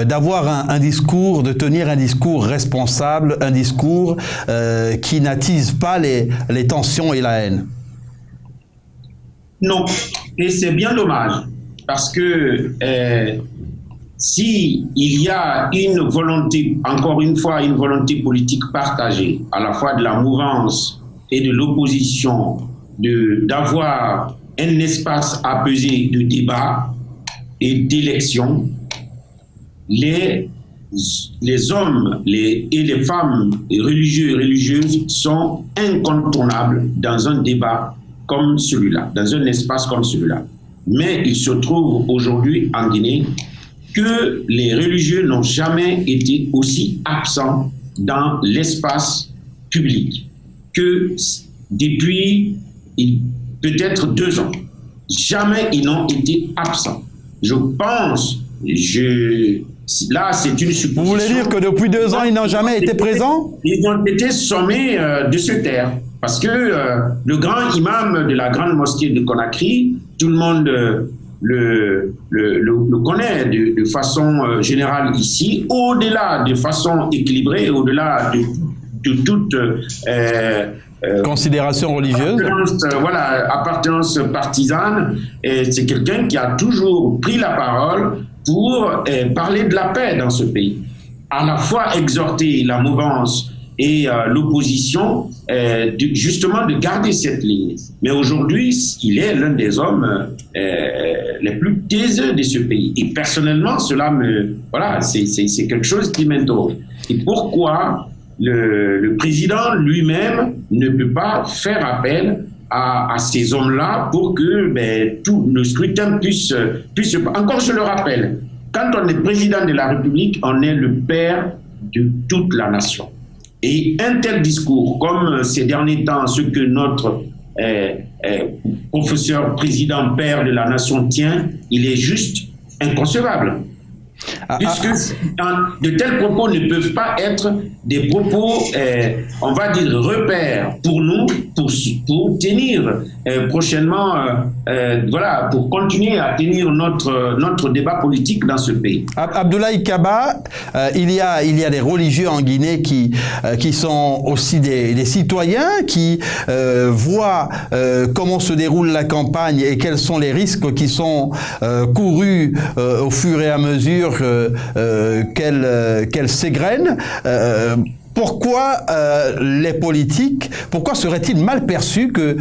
d'avoir un discours, de tenir un discours responsable, un discours qui n'attise pas les tensions et la haine? Non, et c'est bien dommage, parce que si il y a une volonté, encore une fois, une volonté politique partagée, à la fois de la mouvance et de l'opposition, d'avoir un espace apaisé de débat et d'élection, les hommes et les femmes religieux et religieuses sont incontournables dans un débat comme celui-là, dans un espace comme celui-là. Mais il se trouve aujourd'hui en Guinée que les religieux n'ont jamais été aussi absents dans l'espace public que depuis peut-être 2 ans. Jamais ils n'ont été absents. Je pense, là c'est une supposition. Vous voulez dire que depuis 2 ans, ils n'ont jamais été présents? Ils ont été sommés de se taire. Parce que le grand imam de la grande mosquée de Conakry, tout le monde le connaît de façon générale ici, au-delà de façon équilibrée, au-delà de toute considération religieuse. Appartenance partisane. C'est quelqu'un qui a toujours pris la parole pour parler de la paix dans ce pays. À la fois exhorter la mouvance et l'opposition, justement de garder cette ligne. Mais aujourd'hui, il est l'un des hommes les plus taiseux de ce pays. Et personnellement, c'est quelque chose qui m'interroge. Et pourquoi le président lui-même ne peut pas faire appel à ces hommes-là pour que tout le scrutin puisse... Encore, je le rappelle, quand on est président de la République, on est le père de toute la nation. Et un tel discours, comme ces derniers temps, ce que notre professeur, président, père de la nation tient, il est juste inconcevable. Puisque de tels propos ne peuvent pas être des propos, on va dire, repères pour nous, pour tenir prochainement, voilà, pour continuer à tenir notre débat politique dans ce pays. Abdoulaye Kaba, il y a des religieux en Guinée qui sont aussi des citoyens, qui voient comment se déroule la campagne et quels sont les risques qui sont courus au fur et à mesure qu'elle s'égrène. Pourquoi pourquoi serait-il mal perçu que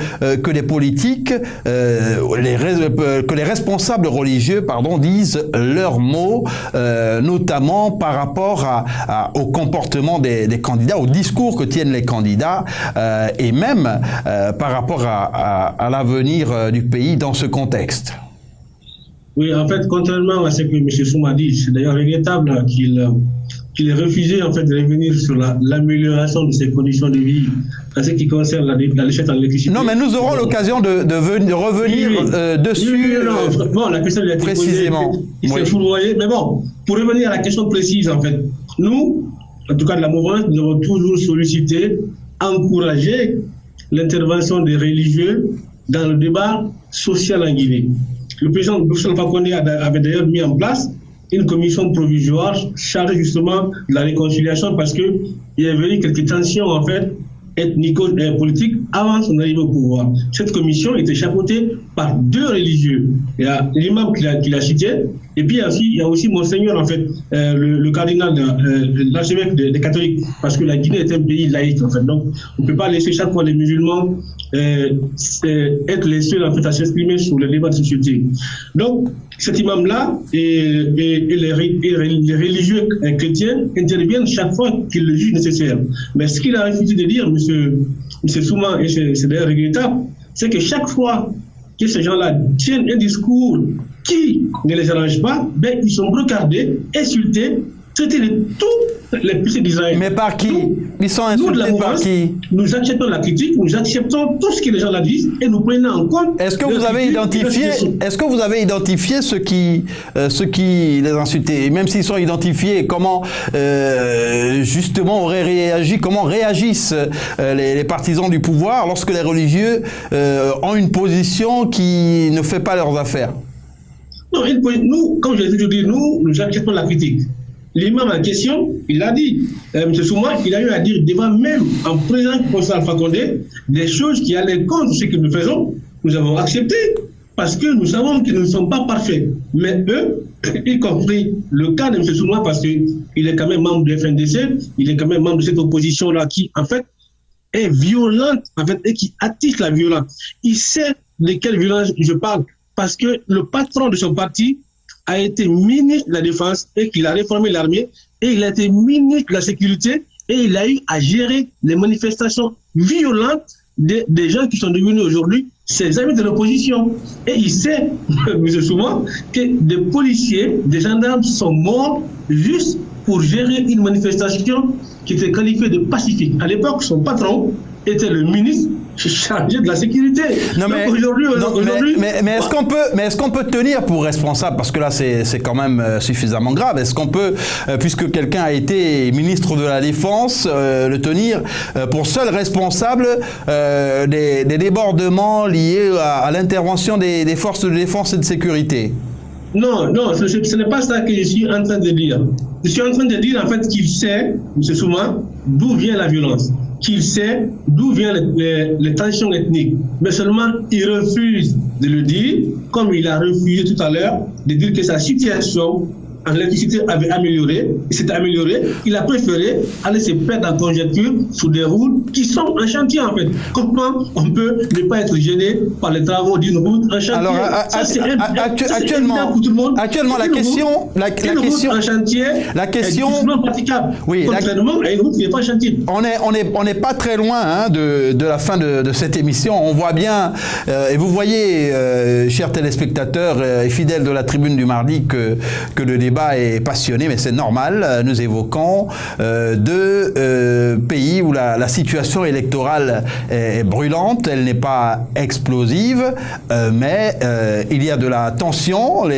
les politiques, que les responsables religieux, disent leurs mots, notamment par rapport au comportement des candidats, au discours que tiennent les candidats, et même par rapport à l'avenir du pays dans ce contexte? Oui, en fait, contrairement à ce que M. Souma dit, c'est d'ailleurs regrettable qu'il ait refusé en fait de revenir sur l'amélioration de ses conditions de vie en ce qui concerne la déchetterie en électricité. Non, mais nous aurons l'occasion de revenir dessus. Bon, la question de précisément. Il s'est fourvoyé, mais bon, pour revenir à la question précise, en fait, nous, en tout cas de la mouvance, nous avons toujours sollicité, encouragé l'intervention des religieux dans le débat social en Guinée. Le président Boursorama Fakonde avait d'ailleurs mis en place une commission provisoire chargée justement de la réconciliation parce qu'il y avait eu quelques tensions en fait ethnico-politiques avant son arrivée au pouvoir. Cette commission était chapeautée par 2 religieux. Il y a l'imam qui l'a cité, et puis il y a aussi Monseigneur, en fait, le cardinal, l'archevêque des catholiques, parce que la Guinée est un pays laïque, en fait. Donc, on ne peut pas laisser chaque fois les musulmans être les seuls, en fait, à s'exprimer sur les débats de société. Donc, cet imam-là et les religieux chrétiens interviennent chaque fois qu'ils le jugent nécessaire. Mais ce qu'il a refusé de dire, M. Souma, et c'est d'ailleurs regrettable, c'est que chaque fois que ces gens-là tiennent un discours qui ne les arrange pas, ben, ils sont regardés, insultés, traités de tous les péchés d'Israël. Mais par qui? Ils sont insultés par qui? Nous acceptons la critique, nous acceptons tout ce que les gens là disent et nous prenons en compte. Est-ce que vous avez identifié ceux qui les insultaient? Même s'ils sont identifiés, comment justement auraient réagi, comment réagissent les partisans du pouvoir lorsque les religieux ont une position qui ne fait pas leurs affaires? Non, nous, comme je l'ai toujours dit, nous acceptons la critique. L'imam en question, il a dit, M. Souma, il a eu à dire devant même, en présence du professeur Alpha Condé, des choses qui allaient contre ce que nous faisons. Nous avons accepté, parce que nous savons que nous ne sommes pas parfaits. Mais eux, y compris le cas de M. Souma, parce qu'il est quand même membre du FNDC, il est quand même membre de cette opposition-là qui, en fait, est violente, en fait, et qui attise la violence. Il sait de quelle violence je parle, parce que le patron de son parti a été ministre de la Défense et qu'il a réformé l'armée et il a été ministre de la Sécurité et il a eu à gérer les manifestations violentes des gens qui sont devenus aujourd'hui ses amis de l'opposition. Et il sait, M. Souma, que des policiers, des gendarmes sont morts juste pour gérer une manifestation qui était qualifiée de pacifique. À l'époque, son patron était le ministre chargé de la sécurité. Non, mais est-ce qu'on peut tenir pour responsable, parce que là c'est quand même suffisamment grave, est-ce qu'on peut, puisque quelqu'un a été ministre de la Défense, le tenir pour seul responsable des débordements liés à l'intervention des forces de défense et de sécurité? Non, ce n'est pas ça que je suis en train de dire. Je suis en train de dire en fait qu'il sait, M. Souma, d'où vient la violence, qu'il sait d'où viennent les tensions ethniques. Mais seulement, il refuse de le dire, comme il a refusé tout à l'heure de dire que sa situation en électricité avait amélioré, il s'est amélioré, il a préféré aller se perdre en conjecture sur des routes qui sont en chantier en fait. Comment on peut ne pas être gêné par les travaux d'une route en chantier? Alors, actuellement, la question praticable. Oui, contrairement à une route qui n'est pas en chantier. On n'est pas très loin de la fin de cette émission. On voit bien, et vous voyez, chers téléspectateurs et fidèles de la Tribune du Mardi, que le débat est passionné, mais c'est normal. Nous évoquons deux pays où où la situation électorale est brûlante, elle n'est pas explosive, mais il y a de la tension.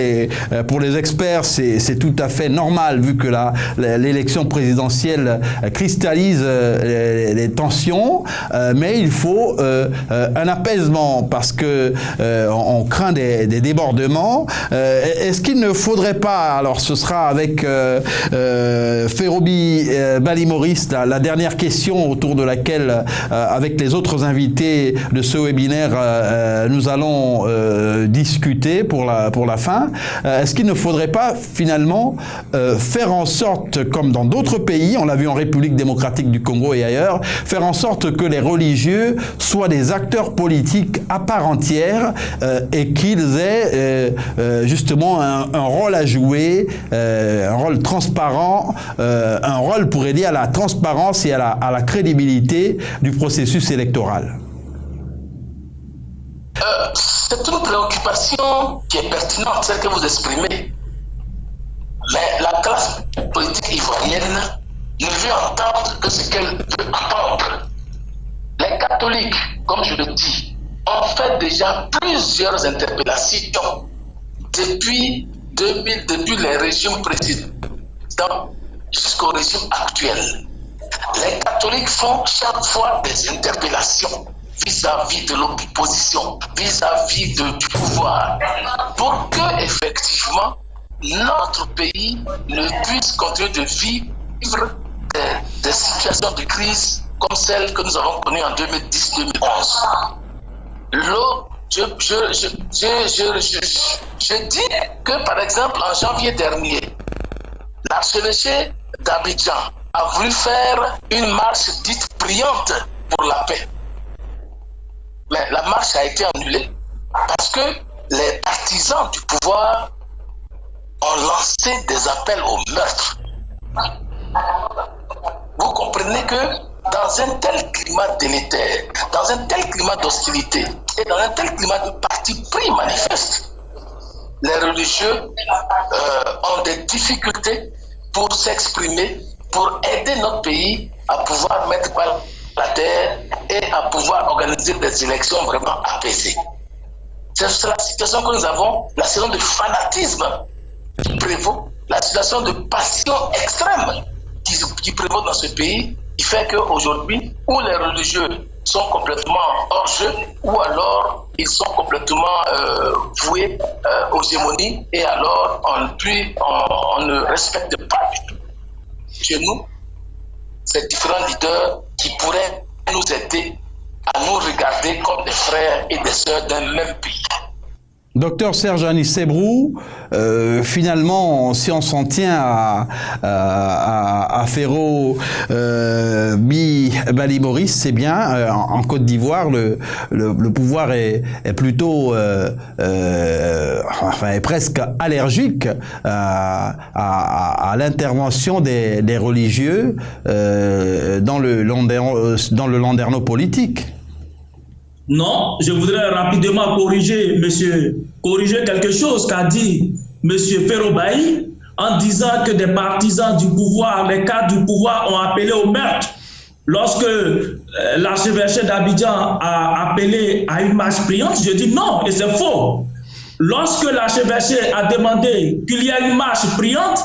Pour les experts, c'est tout à fait normal vu que l'élection présidentielle cristallise les tensions, mais il faut un apaisement parce que on craint des débordements. Est-ce qu'il ne faudrait pas, alors ce sera avec Férobi Bali-Maurice, la dernière question autour de laquelle, avec les autres invités de ce webinaire, nous allons discuter pour la fin. Est-ce qu'il ne faudrait pas finalement faire en sorte, comme dans d'autres pays, on l'a vu en République démocratique du Congo et ailleurs, faire en sorte que les religieux soient des acteurs politiques à part entière et qu'ils aient justement un rôle à jouer, un rôle transparent, un rôle pour aider à la transparence et à la crédibilité du processus électoral? C'est une préoccupation qui est pertinente, celle que vous exprimez. Mais la classe politique ivoirienne ne veut entendre que ce qu'elle veut entendre. Les catholiques, comme je le dis, ont fait déjà plusieurs interpellations depuis les régimes précédents jusqu'au régime actuel. Les catholiques font chaque fois des interpellations vis-à-vis de l'opposition, vis-à-vis du pouvoir, pour que effectivement notre pays ne puisse continuer de vivre des situations de crise comme celle que nous avons connue en 2010-2011. Je dis que par exemple en janvier dernier, l'archevêché d'Abidjan a voulu faire une marche dite priante pour la paix. Mais la marche a été annulée parce que les partisans du pouvoir ont lancé des appels au meurtre. Vous comprenez que dans un tel climat délétère, dans un tel climat d'hostilité et dans un tel climat de parti pris manifeste, les religieux ont des difficultés pour s'exprimer, pour aider notre pays à pouvoir mettre par la terre et à pouvoir organiser des élections vraiment apaisées. C'est la situation que nous avons, la situation de fanatisme qui prévaut, la situation de passion extrême qui prévaut dans ce pays, qui fait qu'aujourd'hui, où les religieux sont complètement hors jeu, ou alors ils sont complètement voués aux gémonies, et alors on ne respecte pas du tout. Chez nous, ces différents leaders qui pourraient nous aider à nous regarder comme des frères et des sœurs d'un même pays. Docteur Serge Anis Sebhrou, finalement, si on s'en tient à Férobi Bali-Maurice, c'est bien. En Côte d'Ivoire, le pouvoir est plutôt, est presque allergique à l'intervention des religieux dans le landerneau politique. Non, je voudrais rapidement corriger quelque chose qu'a dit M. Férobi en disant que des partisans du pouvoir, les cadres du pouvoir ont appelé au meurtre. Lorsque l'archevêché d'Abidjan a appelé à une marche priante, je dis non, et c'est faux. Lorsque l'archevêché a demandé qu'il y ait une marche priante,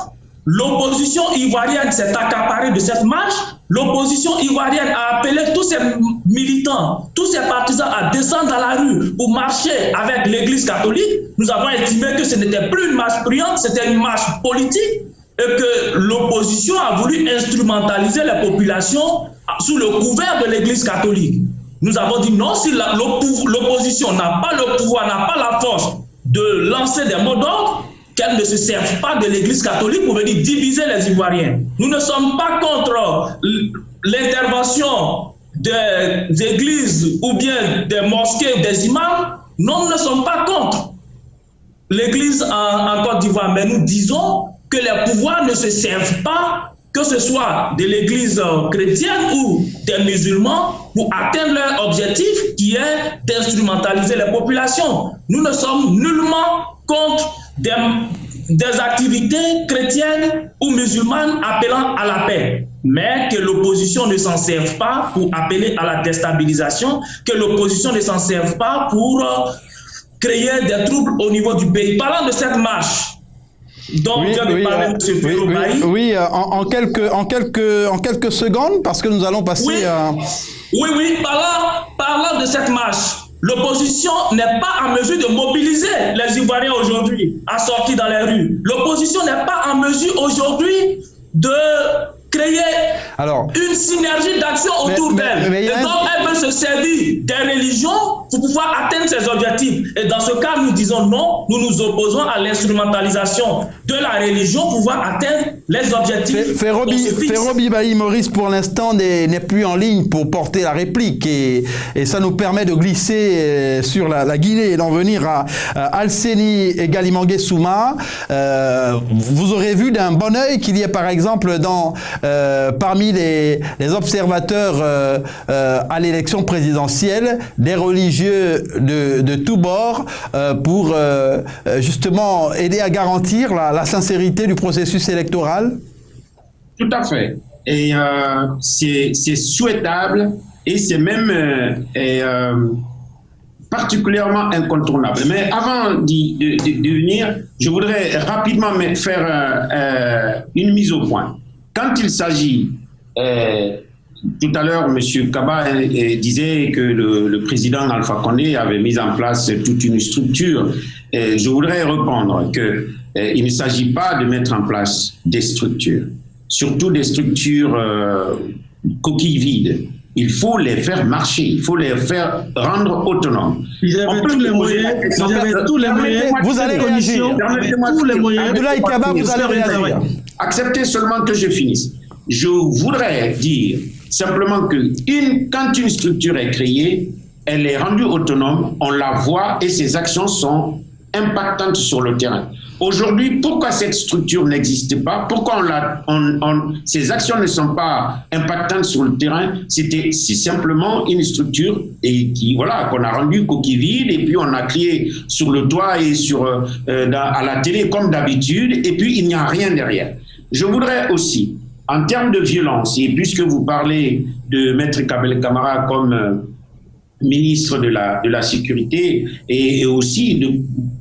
l'opposition ivoirienne s'est accaparée de cette marche. L'opposition ivoirienne a appelé tous ses militants, tous ses partisans à descendre dans la rue pour marcher avec l'Église catholique. Nous avons estimé que ce n'était plus une marche priante, c'était une marche politique et que l'opposition a voulu instrumentaliser la population sous le couvert de l'Église catholique. Nous avons dit non, si l'opposition n'a pas le pouvoir, n'a pas la force de lancer des mots d'ordre, qu'elle ne se serve pas de l'Église catholique pour venir diviser les Ivoiriens. Nous ne sommes pas contre l'intervention des églises ou bien des mosquées ou des imams. Non, nous ne sommes pas contre l'Église en Côte d'Ivoire, mais nous disons que les pouvoirs ne se servent pas, que ce soit de l'Église chrétienne ou des musulmans, pour atteindre leur objectif qui est d'instrumentaliser les populations. Nous ne sommes nullement contre des activités chrétiennes ou musulmanes appelant à la paix. mais que l'opposition ne s'en serve pas pour appeler à la déstabilisation, que l'opposition ne s'en serve pas pour créer des troubles au niveau du pays. Parlant de cette marche, dont vient de parler M. Ferro-Bailly. Oui, en quelques secondes, parce que nous allons passer à... Oui, parlant de cette marche, l'opposition n'est pas en mesure de mobiliser les Ivoiriens aujourd'hui à sortir dans les rues. L'opposition n'est pas en mesure aujourd'hui de créer une synergie d'action autour d'elle. Et donc, elle veut se servir des religions pour pouvoir atteindre ses objectifs. Et dans ce cas, nous disons non, nous nous opposons à l'instrumentalisation de la religion pour pouvoir atteindre les objectifs. Ferro-Bailly Bailly Maurice, pour l'instant, n'est plus en ligne pour porter la réplique. Et ça nous permet de glisser sur la Guinée et d'en venir à Alseni et Galimangué Souma. Vous aurez vu d'un bon œil qu'il y ait, par exemple, parmi les observateurs à l'élection présidentielle, des religieux de tous bords pour justement aider à garantir la sincérité du processus électoral? Tout à fait. Et c'est souhaitable et c'est même particulièrement incontournable. Mais avant de venir, je voudrais rapidement faire une mise au point. Quand il s'agit, tout à l'heure, M. Kaba disait que le président Alpha Condé avait mis en place toute une structure. Je voudrais répondre qu'il ne s'agit pas de mettre en place des structures, surtout des structures coquilles vides. Il faut les faire marcher, il faut les faire rendre autonomes. Ils avaient tous les moyens, vous allez réagir. Tous les moyens. Abdoulaye Kaba, vous allez réagir. Acceptez seulement que je finisse. Je voudrais dire simplement que quand une structure est créée, elle est rendue autonome, on la voit et ses actions sont impactantes sur le terrain. Aujourd'hui, pourquoi cette structure n'existe pas? Pourquoi ces actions ne sont pas impactantes sur le terrain? C'est simplement une structure qu'on a rendue coquille vide et puis on a crié sur le toit et à la télé comme d'habitude et puis il n'y a rien derrière. Je voudrais aussi, en termes de violence, et puisque vous parlez de Maître Kabel Camara comme ministre de la Sécurité et aussi de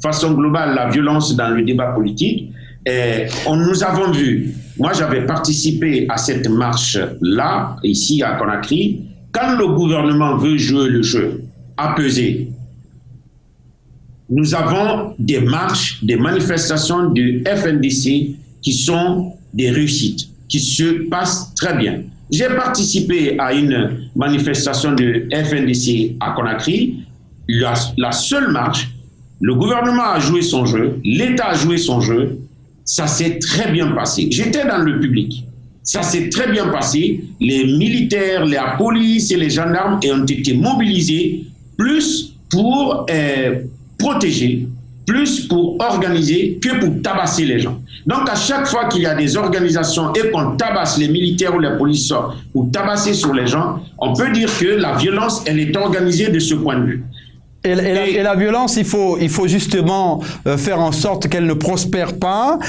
façon globale la violence dans le débat politique, nous avons vu, moi j'avais participé à cette marche-là, ici à Conakry, quand le gouvernement veut jouer le jeu, apeser, nous avons des marches, des manifestations du FNDC qui sont des réussites, qui se passent très bien. J'ai participé à une manifestation de FNDC à Conakry, la seule marche, le gouvernement a joué son jeu, l'État a joué son jeu, ça s'est très bien passé. J'étais dans le public, ça s'est très bien passé, les militaires, la police et les gendarmes ont été mobilisés plus pour protéger, plus pour organiser que pour tabasser les gens. Donc, à chaque fois qu'il y a des organisations et qu'on tabasse les militaires ou les policiers ou tabasser sur les gens, on peut dire que la violence, elle est organisée de ce point de vue. Et la violence, il faut justement faire en sorte qu'elle ne prospère pas.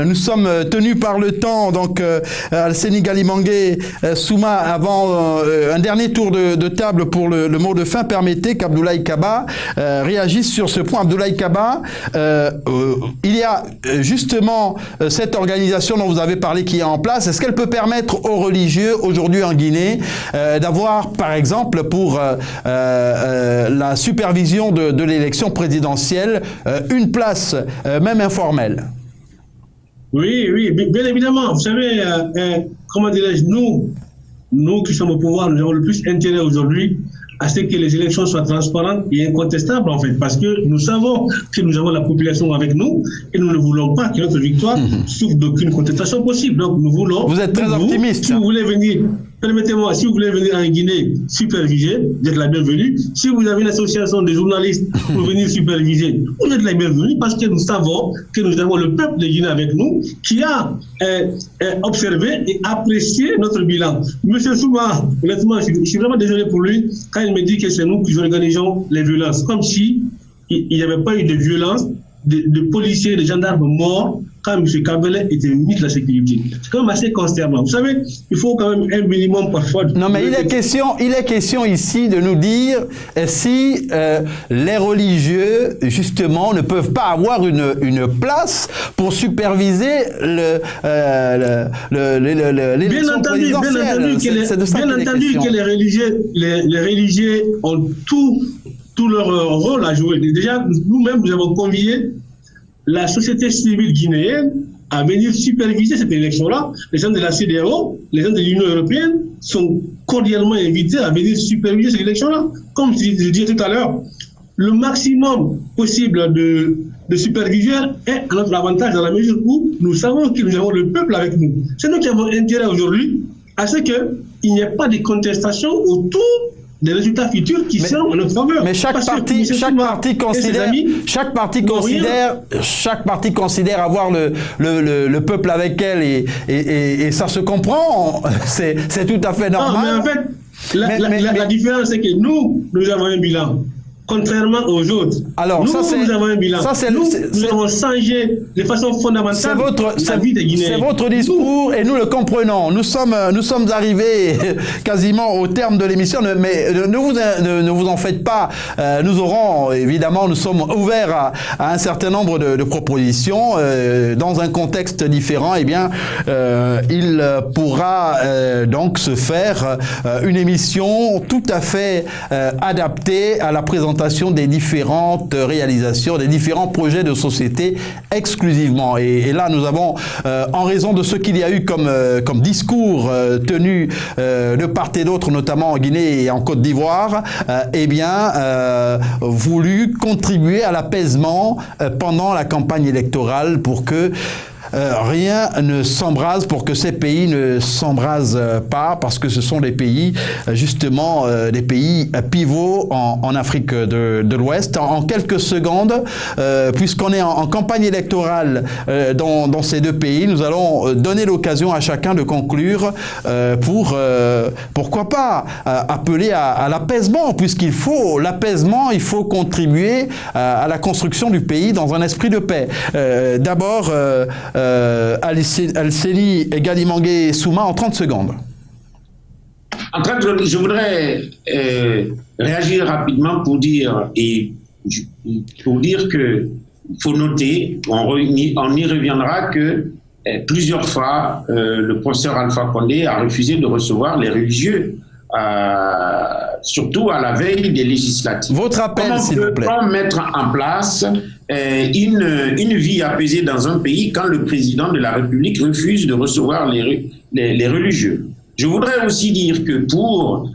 Nous sommes tenus par le temps, donc Alseni Galimangué Souma, avant un dernier tour de table pour le mot de fin, permettez qu'Abdoulaye Kaba réagisse sur ce point. Abdoulaye Kaba, il y a justement cette organisation dont vous avez parlé qui est en place. Est-ce qu'elle peut permettre aux religieux aujourd'hui en Guinée d'avoir, par exemple, pour la supervision de l'élection présidentielle, une place, même informelle? Oui, bien évidemment. Vous savez, comment dirais-je, nous qui sommes au pouvoir, nous avons le plus intérêt aujourd'hui à ce que les élections soient transparentes et incontestables, en fait, parce que nous savons que nous avons la population avec nous et nous ne voulons pas que notre victoire souffre d'aucune contestation possible. Donc, nous voulons... Vous êtes très optimiste. Si vous voulez venir... Permettez-moi, si vous voulez venir en Guinée superviser, vous êtes la bienvenue. Si vous avez une association de journalistes pour venir superviser, vous êtes la bienvenue parce que nous savons que nous avons le peuple de Guinée avec nous qui a observé et apprécié notre bilan. Monsieur Souma, honnêtement, je suis vraiment désolé pour lui quand il me dit que c'est nous qui organisons les violences. Comme si il n'y avait pas eu de violence, de policiers, de gendarmes morts quand M. Kabila était ministre de la Sécurité. C'est quand même assez consternant. Vous savez, il faut quand même un minimum parfois... Non, mais il est question ici de nous dire si les religieux, justement, ne peuvent pas avoir une place pour superviser l'élection présidentielle. Bien entendu que les religieux ont tout leur rôle à jouer. Déjà, nous-mêmes, nous avons convié la société civile guinéenne à venir superviser cette élection-là. Les gens de la CEDEAO, les gens de l'Union européenne sont cordialement invités à venir superviser cette élection-là. Comme je disais tout à l'heure, le maximum possible de supervision est à notre avantage dans la mesure où nous savons que nous avons le peuple avec nous. C'est nous qui avons intérêt aujourd'hui à ce qu'il n'y ait pas de contestation autour des résultats futurs qui sont en notre faveur. Mais chaque parti considère avoir le peuple avec elle et ça se comprend. C'est tout à fait normal. Non, mais en fait, la différence c'est que nous avons un bilan. Contrairement aux autres. Alors, nous avons un bilan. Nous avons changé de façon fondamentale la vie des Guinéens. C'est votre discours et nous le comprenons. Nous sommes arrivés quasiment au terme de l'émission, mais ne vous en faites pas. Nous sommes ouverts à un certain nombre de propositions. Dans un contexte différent, eh bien, il pourra donc se faire une émission tout à fait adaptée à la présentation des différentes réalisations, des différents projets de société exclusivement. Et là, nous avons, en raison de ce qu'il y a eu comme discours tenu de part et d'autre, notamment en Guinée et en Côte d'Ivoire, voulu contribuer à l'apaisement pendant la campagne électorale pour que rien ne s'embrase, pour que ces pays ne s'embrasent pas, parce que ce sont des pays, justement, des pays pivots en Afrique de l'Ouest. En quelques secondes, puisqu'on est en campagne électorale dans ces deux pays, nous allons donner l'occasion à chacun de conclure pour, pourquoi pas, appeler à l'apaisement, puisqu'il faut l'apaisement, il faut contribuer à la construction du pays dans un esprit de paix. D'abord, Alseni Galimangué Souma en 30 secondes. En fait, je voudrais réagir rapidement pour dire que faut noter, on y reviendra, que plusieurs fois le professeur Alpha Condé a refusé de recevoir les religieux, surtout à la veille des législatives. Votre appel, s'il vous plaît. Comment mettre en place une vie apaisée dans un pays quand le président de la République refuse de recevoir les religieux? Je voudrais aussi dire que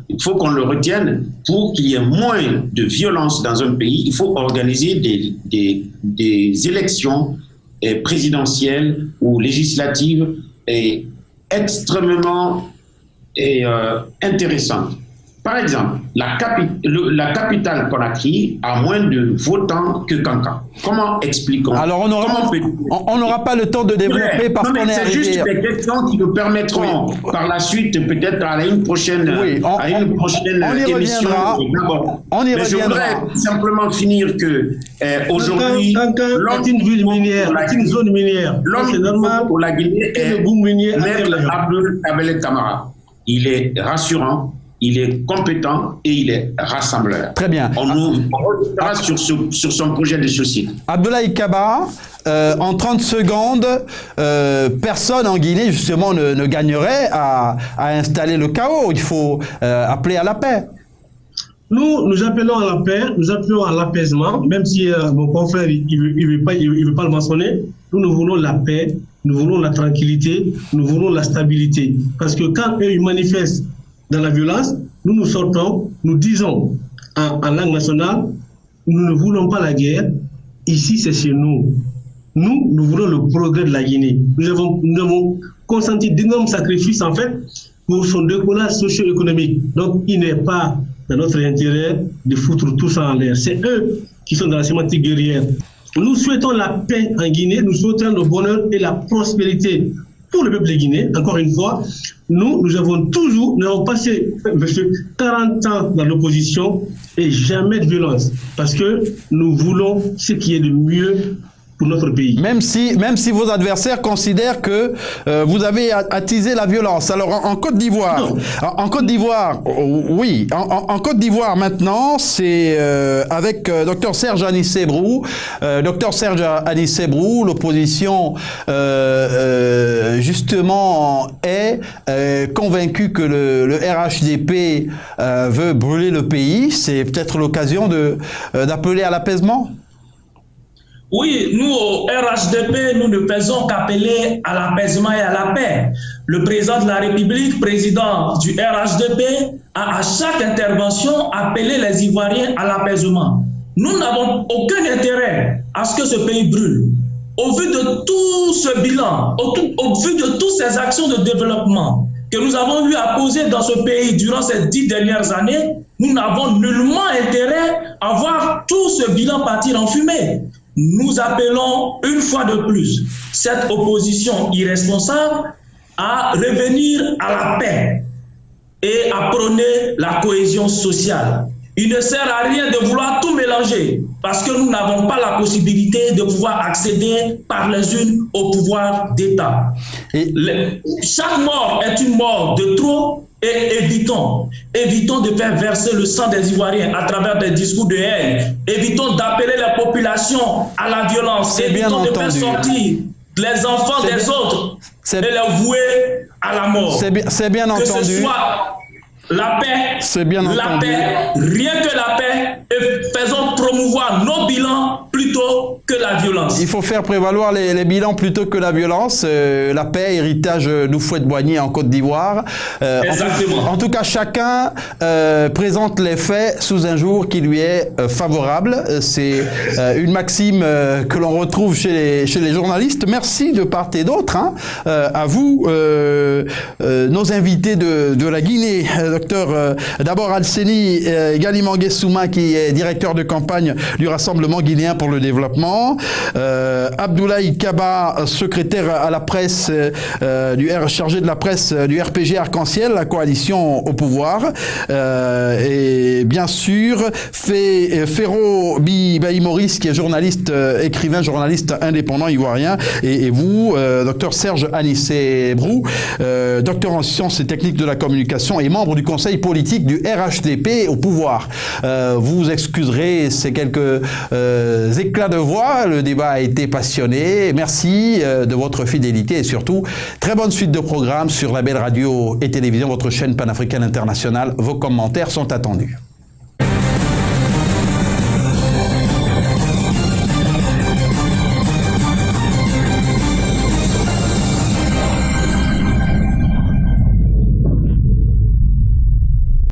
il faut qu'on le retienne, pour qu'il y ait moins de violence dans un pays, il faut organiser des élections présidentielles ou législatives extrêmement intéressantes. Par exemple, la capitale Conakry a moins de votants que Kankan. Comment expliquons? Alors on n'aura pas le temps de développer parce qu'on est arrivé. C'est juste des questions qui nous permettront par la suite peut-être à une prochaine émission. Mais je voudrais simplement finir que aujourd'hui, l'homme est une ville minière, une zone minière. L'homme pour la Guinée est Maître Abdoul Kabele Camara. Il est rassurant, il est compétent et il est rassembleur. Très bien. On reviendra sur son projet de société. Abdoulaye Kaba, en 30 secondes, personne en Guinée, justement, ne gagnerait à installer le chaos. Il faut appeler à la paix. Nous appelons à la paix, nous appelons à l'apaisement, même si mon confrère il veut pas le mentionner. Nous voulons la paix, nous voulons la tranquillité, nous voulons la stabilité. Parce que quand eux ils manifestent dans la violence, nous sortons, nous disons en langue nationale, nous ne voulons pas la guerre, ici c'est chez nous. Nous voulons le progrès de la Guinée. Nous avons consenti d'énormes sacrifices en fait pour son décollage socio-économique. Donc il n'est pas dans notre intérêt de foutre tout ça en l'air. C'est eux qui sont dans la sémantique guerrière. Nous souhaitons la paix en Guinée, nous souhaitons le bonheur et la prospérité pour le peuple de Guinée. Encore une fois, nous avons passé 40 ans dans l'opposition et jamais de violence. Parce que nous voulons ce qui est de mieux pour notre pays. Même si vos adversaires considèrent que vous avez attisé la violence. Alors en Côte d'Ivoire, en Côte d'Ivoire, oui, en Côte d'Ivoire maintenant, c'est avec Dr Serge Anissé-Brou. Dr Serge Anissé-Brou, l'opposition justement est convaincue que le RHDP veut brûler le pays. C'est peut-être l'occasion d'appeler à l'apaisement. Oui, nous au RHDP, nous ne faisons qu'appeler à l'apaisement et à la paix. Le président de la République, président du RHDP, a à chaque intervention appelé les Ivoiriens à l'apaisement. Nous n'avons aucun intérêt à ce que ce pays brûle. Au vu de tout ce bilan, au vu de toutes ces actions de développement que nous avons eu à poser dans ce pays durant ces 10 dernières années, nous n'avons nullement intérêt à voir tout ce bilan partir en fumée. Nous appelons une fois de plus cette opposition irresponsable à revenir à la paix et à prôner la cohésion sociale. Il ne sert à rien de vouloir tout mélanger parce que nous n'avons pas la possibilité de pouvoir accéder par les unes au pouvoir d'État. Chaque mort est une mort de trop. Et évitons de faire verser le sang des Ivoiriens à travers des discours de haine. Évitons d'appeler la population à la violence. Évitons de faire sortir les enfants des autres et les vouer à la mort. C'est bien entendu. Que ce soit la paix, rien que la paix, et faisons promouvoir nos bilans plutôt que la violence. Il faut faire prévaloir les bilans plutôt que la violence. La paix, héritage d'Houphouët-Boigny en Côte d'Ivoire. Exactement. En tout cas, chacun présente les faits sous un jour qui lui est favorable. C'est une maxime que l'on retrouve chez les journalistes. Merci de part et d'autre. À vous, nos invités de la Guinée. Docteur d'abord Alseni Galimangué Souma, qui est directeur de campagne du Rassemblement guinéen pour le développement. Abdoulaye Kaba, secrétaire à la presse, chargé de la presse du RPG Arc-en-Ciel, la coalition au pouvoir. Et bien sûr, Ferro Bibaï Maurice, qui est journaliste, écrivain, journaliste indépendant ivoirien. Et vous, docteur Serge Anissé-Brou, docteur en sciences et techniques de la communication et membre du conseil politique du RHDP au pouvoir. Vous excuserez ces quelques éclats de voix. Le débat a été passionné. Merci de votre fidélité et surtout, très bonne suite de programmes sur la belle radio et télévision, votre chaîne panafricaine internationale. Vos commentaires sont attendus.